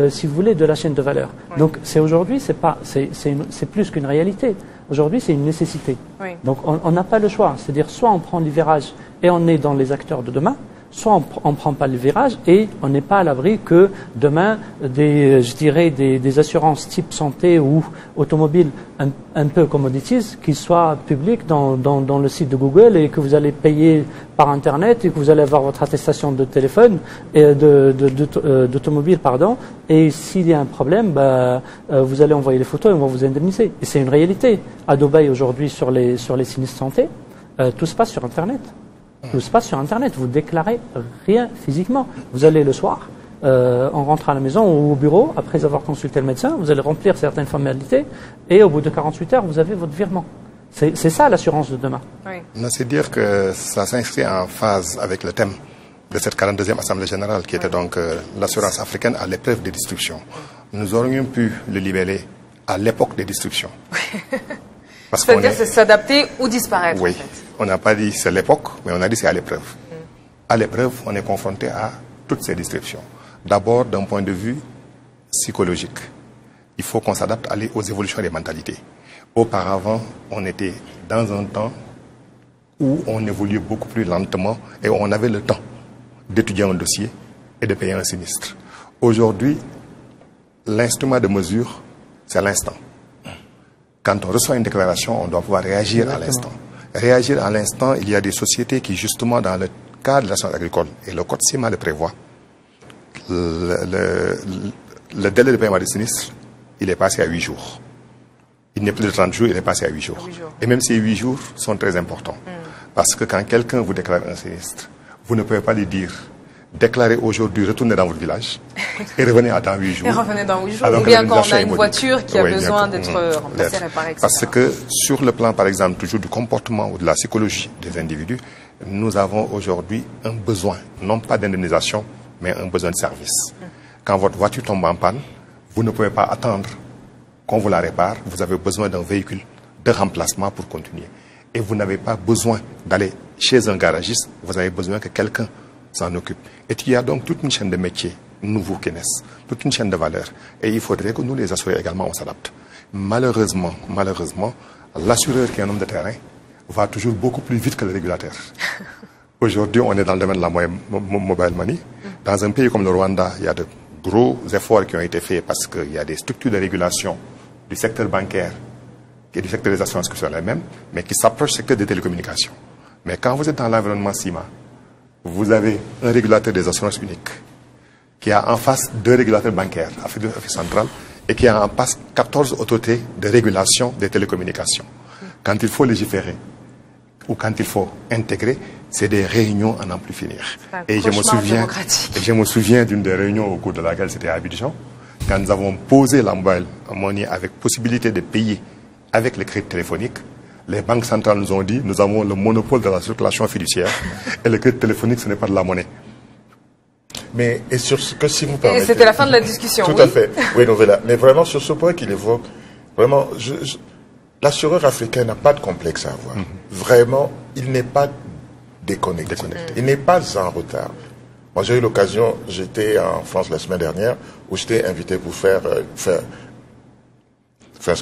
si vous voulez, de la chaîne de valeur. Oui. Donc aujourd'hui, c'est plus qu'une réalité. Aujourd'hui, c'est une nécessité. Oui. Donc on n'a pas le choix. C'est-à-dire soit on prend les virages et on est dans les acteurs de demain, soit on ne prend pas le virage et on n'est pas à l'abri que demain, des assurances type santé ou automobile un peu commodities qui soient publiques dans le site de Google et que vous allez payer par Internet et que vous allez avoir votre attestation de téléphone et d'automobile, pardon. Et s'il y a un problème, vous allez envoyer les photos et on va vous indemniser. Et c'est une réalité. À Dubaï aujourd'hui, sur les sinistres santé, tout se passe sur Internet. Tout se passe sur Internet. Vous déclarez rien physiquement. Vous allez le soir, on rentre à la maison ou au bureau, après avoir consulté le médecin, vous allez remplir certaines formalités et au bout de 48 heures, vous avez votre virement. C'est ça l'assurance de demain. Oui. C'est dire que ça s'inscrit en phase avec le thème de cette 42e Assemblée Générale qui était donc l'assurance africaine à l'épreuve des destructions. Nous aurions pu le libeller à l'époque des destructions. C'est-à-dire c'est s'adapter ou disparaître. Oui. En fait. On n'a pas dit c'est l'époque, mais on a dit c'est à l'épreuve. À l'épreuve, on est confronté à toutes ces descriptions. D'abord, d'un point de vue psychologique, il faut qu'on s'adapte aux évolutions des mentalités. Auparavant, on était dans un temps où on évoluait beaucoup plus lentement et on avait le temps d'étudier un dossier et de payer un sinistre. Aujourd'hui, l'instrument de mesure, c'est l'instant. Quand on reçoit une déclaration, on doit pouvoir réagir à l'instant. Réagir à l'instant, il y a des sociétés qui, justement, dans le cadre de l'assurance agricole, et le code CIMA le prévoit, le délai de paiement des sinistres, il est passé à 8 jours. Il n'est plus de 30 jours, il est passé à 8 jours. Et même ces 8 jours sont très importants. Parce que quand quelqu'un vous déclare un sinistre, vous ne pouvez pas lui dire déclarez aujourd'hui, retournez dans votre village et revenez dans 8 jours. Et revenez dans 8 jours. Ou bien quand on a une voiture qui a besoin d'être remplacée, réparée, etc. Parce que sur le plan, par exemple, toujours du comportement ou de la psychologie des individus, nous avons aujourd'hui un besoin, non pas d'indemnisation, mais un besoin de service. Quand votre voiture tombe en panne, vous ne pouvez pas attendre qu'on vous la répare. Vous avez besoin d'un véhicule de remplacement pour continuer. Et vous n'avez pas besoin d'aller chez un garagiste, vous avez besoin que quelqu'un s'en occupe. Et il y a donc toute une chaîne de métiers nouveaux qui naissent, toute une chaîne de valeurs. Et il faudrait que nous, les assureurs également, on s'adapte. Malheureusement, l'assureur qui est un homme de terrain va toujours beaucoup plus vite que le régulateur. Aujourd'hui, on est dans le domaine de la mobile money. Dans un pays comme le Rwanda, il y a de gros efforts qui ont été faits parce qu'il y a des structures de régulation du secteur bancaire et du secteur des assurances qui sont les mêmes, mais qui s'approchent du secteur des télécommunications. Mais quand vous êtes dans l'environnement CIMA, vous avez un régulateur des assurances unique qui a en face 2 régulateurs bancaires, Afrique centrale, et qui a en face 14 autorités de régulation des télécommunications. Quand il faut légiférer ou quand il faut intégrer, c'est des réunions à n'en plus finir. Et je me souviens d'une des réunions au cours de laquelle c'était à Abidjan, quand nous avons posé la mobile money avec possibilité de payer avec les crédits téléphoniques, Les banques centrales nous ont dit, nous avons le monopole de la circulation fiduciaire et le crédit téléphonique, ce n'est pas de la monnaie. Mais, et sur ce que, si vous permettez... C'était la fin de la discussion, Tout oui. à fait. Oui, Novella. Mais vraiment, sur ce point qu'il évoque, vraiment, l'assureur africain n'a pas de complexe à avoir. Vraiment, il n'est pas déconnecté. Il n'est pas en retard. Moi, j'ai eu l'occasion, j'étais en France la semaine dernière, où j'étais invité pour faire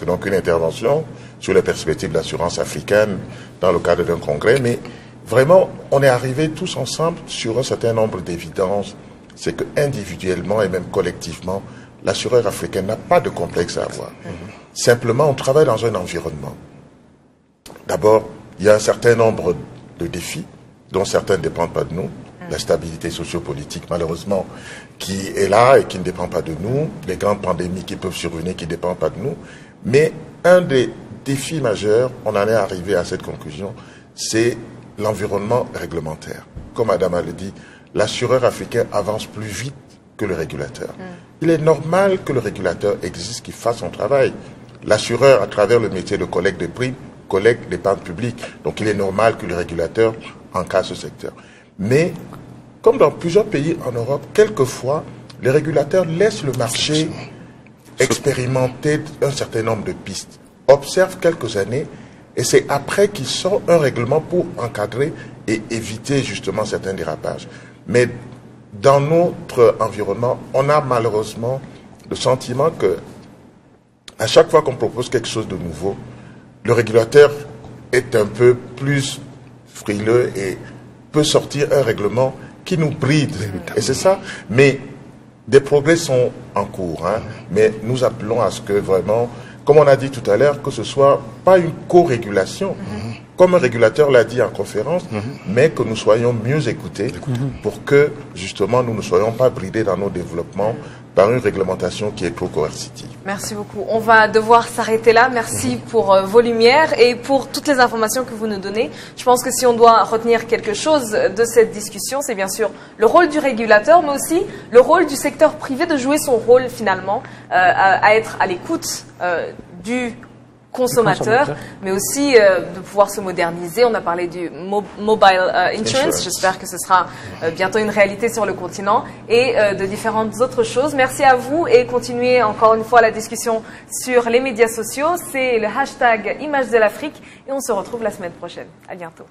donc une intervention sur les perspectives de l'assurance africaine dans le cadre d'un congrès. Mais vraiment, on est arrivés tous ensemble sur un certain nombre d'évidences. C'est que individuellement et même collectivement, l'assureur africain n'a pas de complexe à avoir. Simplement, on travaille dans un environnement. D'abord, il y a un certain nombre de défis, dont certains ne dépendent pas de nous. La stabilité sociopolitique, malheureusement, qui est là et qui ne dépend pas de nous. Les grandes pandémies qui peuvent survenir, qui ne dépendent pas de nous. Mais un des défis majeurs, on en est arrivé à cette conclusion, c'est l'environnement réglementaire. Comme Madame a le dit, l'assureur africain avance plus vite que le régulateur. Il est normal que le régulateur existe, qu'il fasse son travail. L'assureur, à travers le métier de collecte de primes, collecte l'épargne publique. Donc il est normal que le régulateur encadre ce secteur. Mais, comme dans plusieurs pays en Europe, quelquefois, les régulateurs laissent le marché expérimenter un certain nombre de pistes, observent quelques années, et c'est après qu'ils sortent un règlement pour encadrer et éviter justement certains dérapages. Mais dans notre environnement, on a malheureusement le sentiment que à chaque fois qu'on propose quelque chose de nouveau, le régulateur est un peu plus frileux et peut sortir un règlement qui nous bride. Et c'est ça. Mais des progrès sont en cours. Mais nous appelons à ce que vraiment, comme on a dit tout à l'heure, que ce soit pas une co-régulation, comme un régulateur l'a dit en conférence, mais que nous soyons mieux écoutés pour que, justement, nous ne soyons pas bridés dans nos développements par une réglementation qui est trop coercitive. Merci beaucoup. On va devoir s'arrêter là. Merci pour vos lumières et pour toutes les informations que vous nous donnez. Je pense que si on doit retenir quelque chose de cette discussion, c'est bien sûr le rôle du régulateur, mais aussi le rôle du secteur privé de jouer son rôle finalement, à être à l'écoute du consommateur, mais aussi de pouvoir se moderniser. On a parlé du mobile insurance. J'espère que ce sera bientôt une réalité sur le continent et de différentes autres choses. Merci à vous et continuez encore une fois la discussion sur les médias sociaux. C'est le hashtag Image de l'Afrique et on se retrouve la semaine prochaine. À bientôt.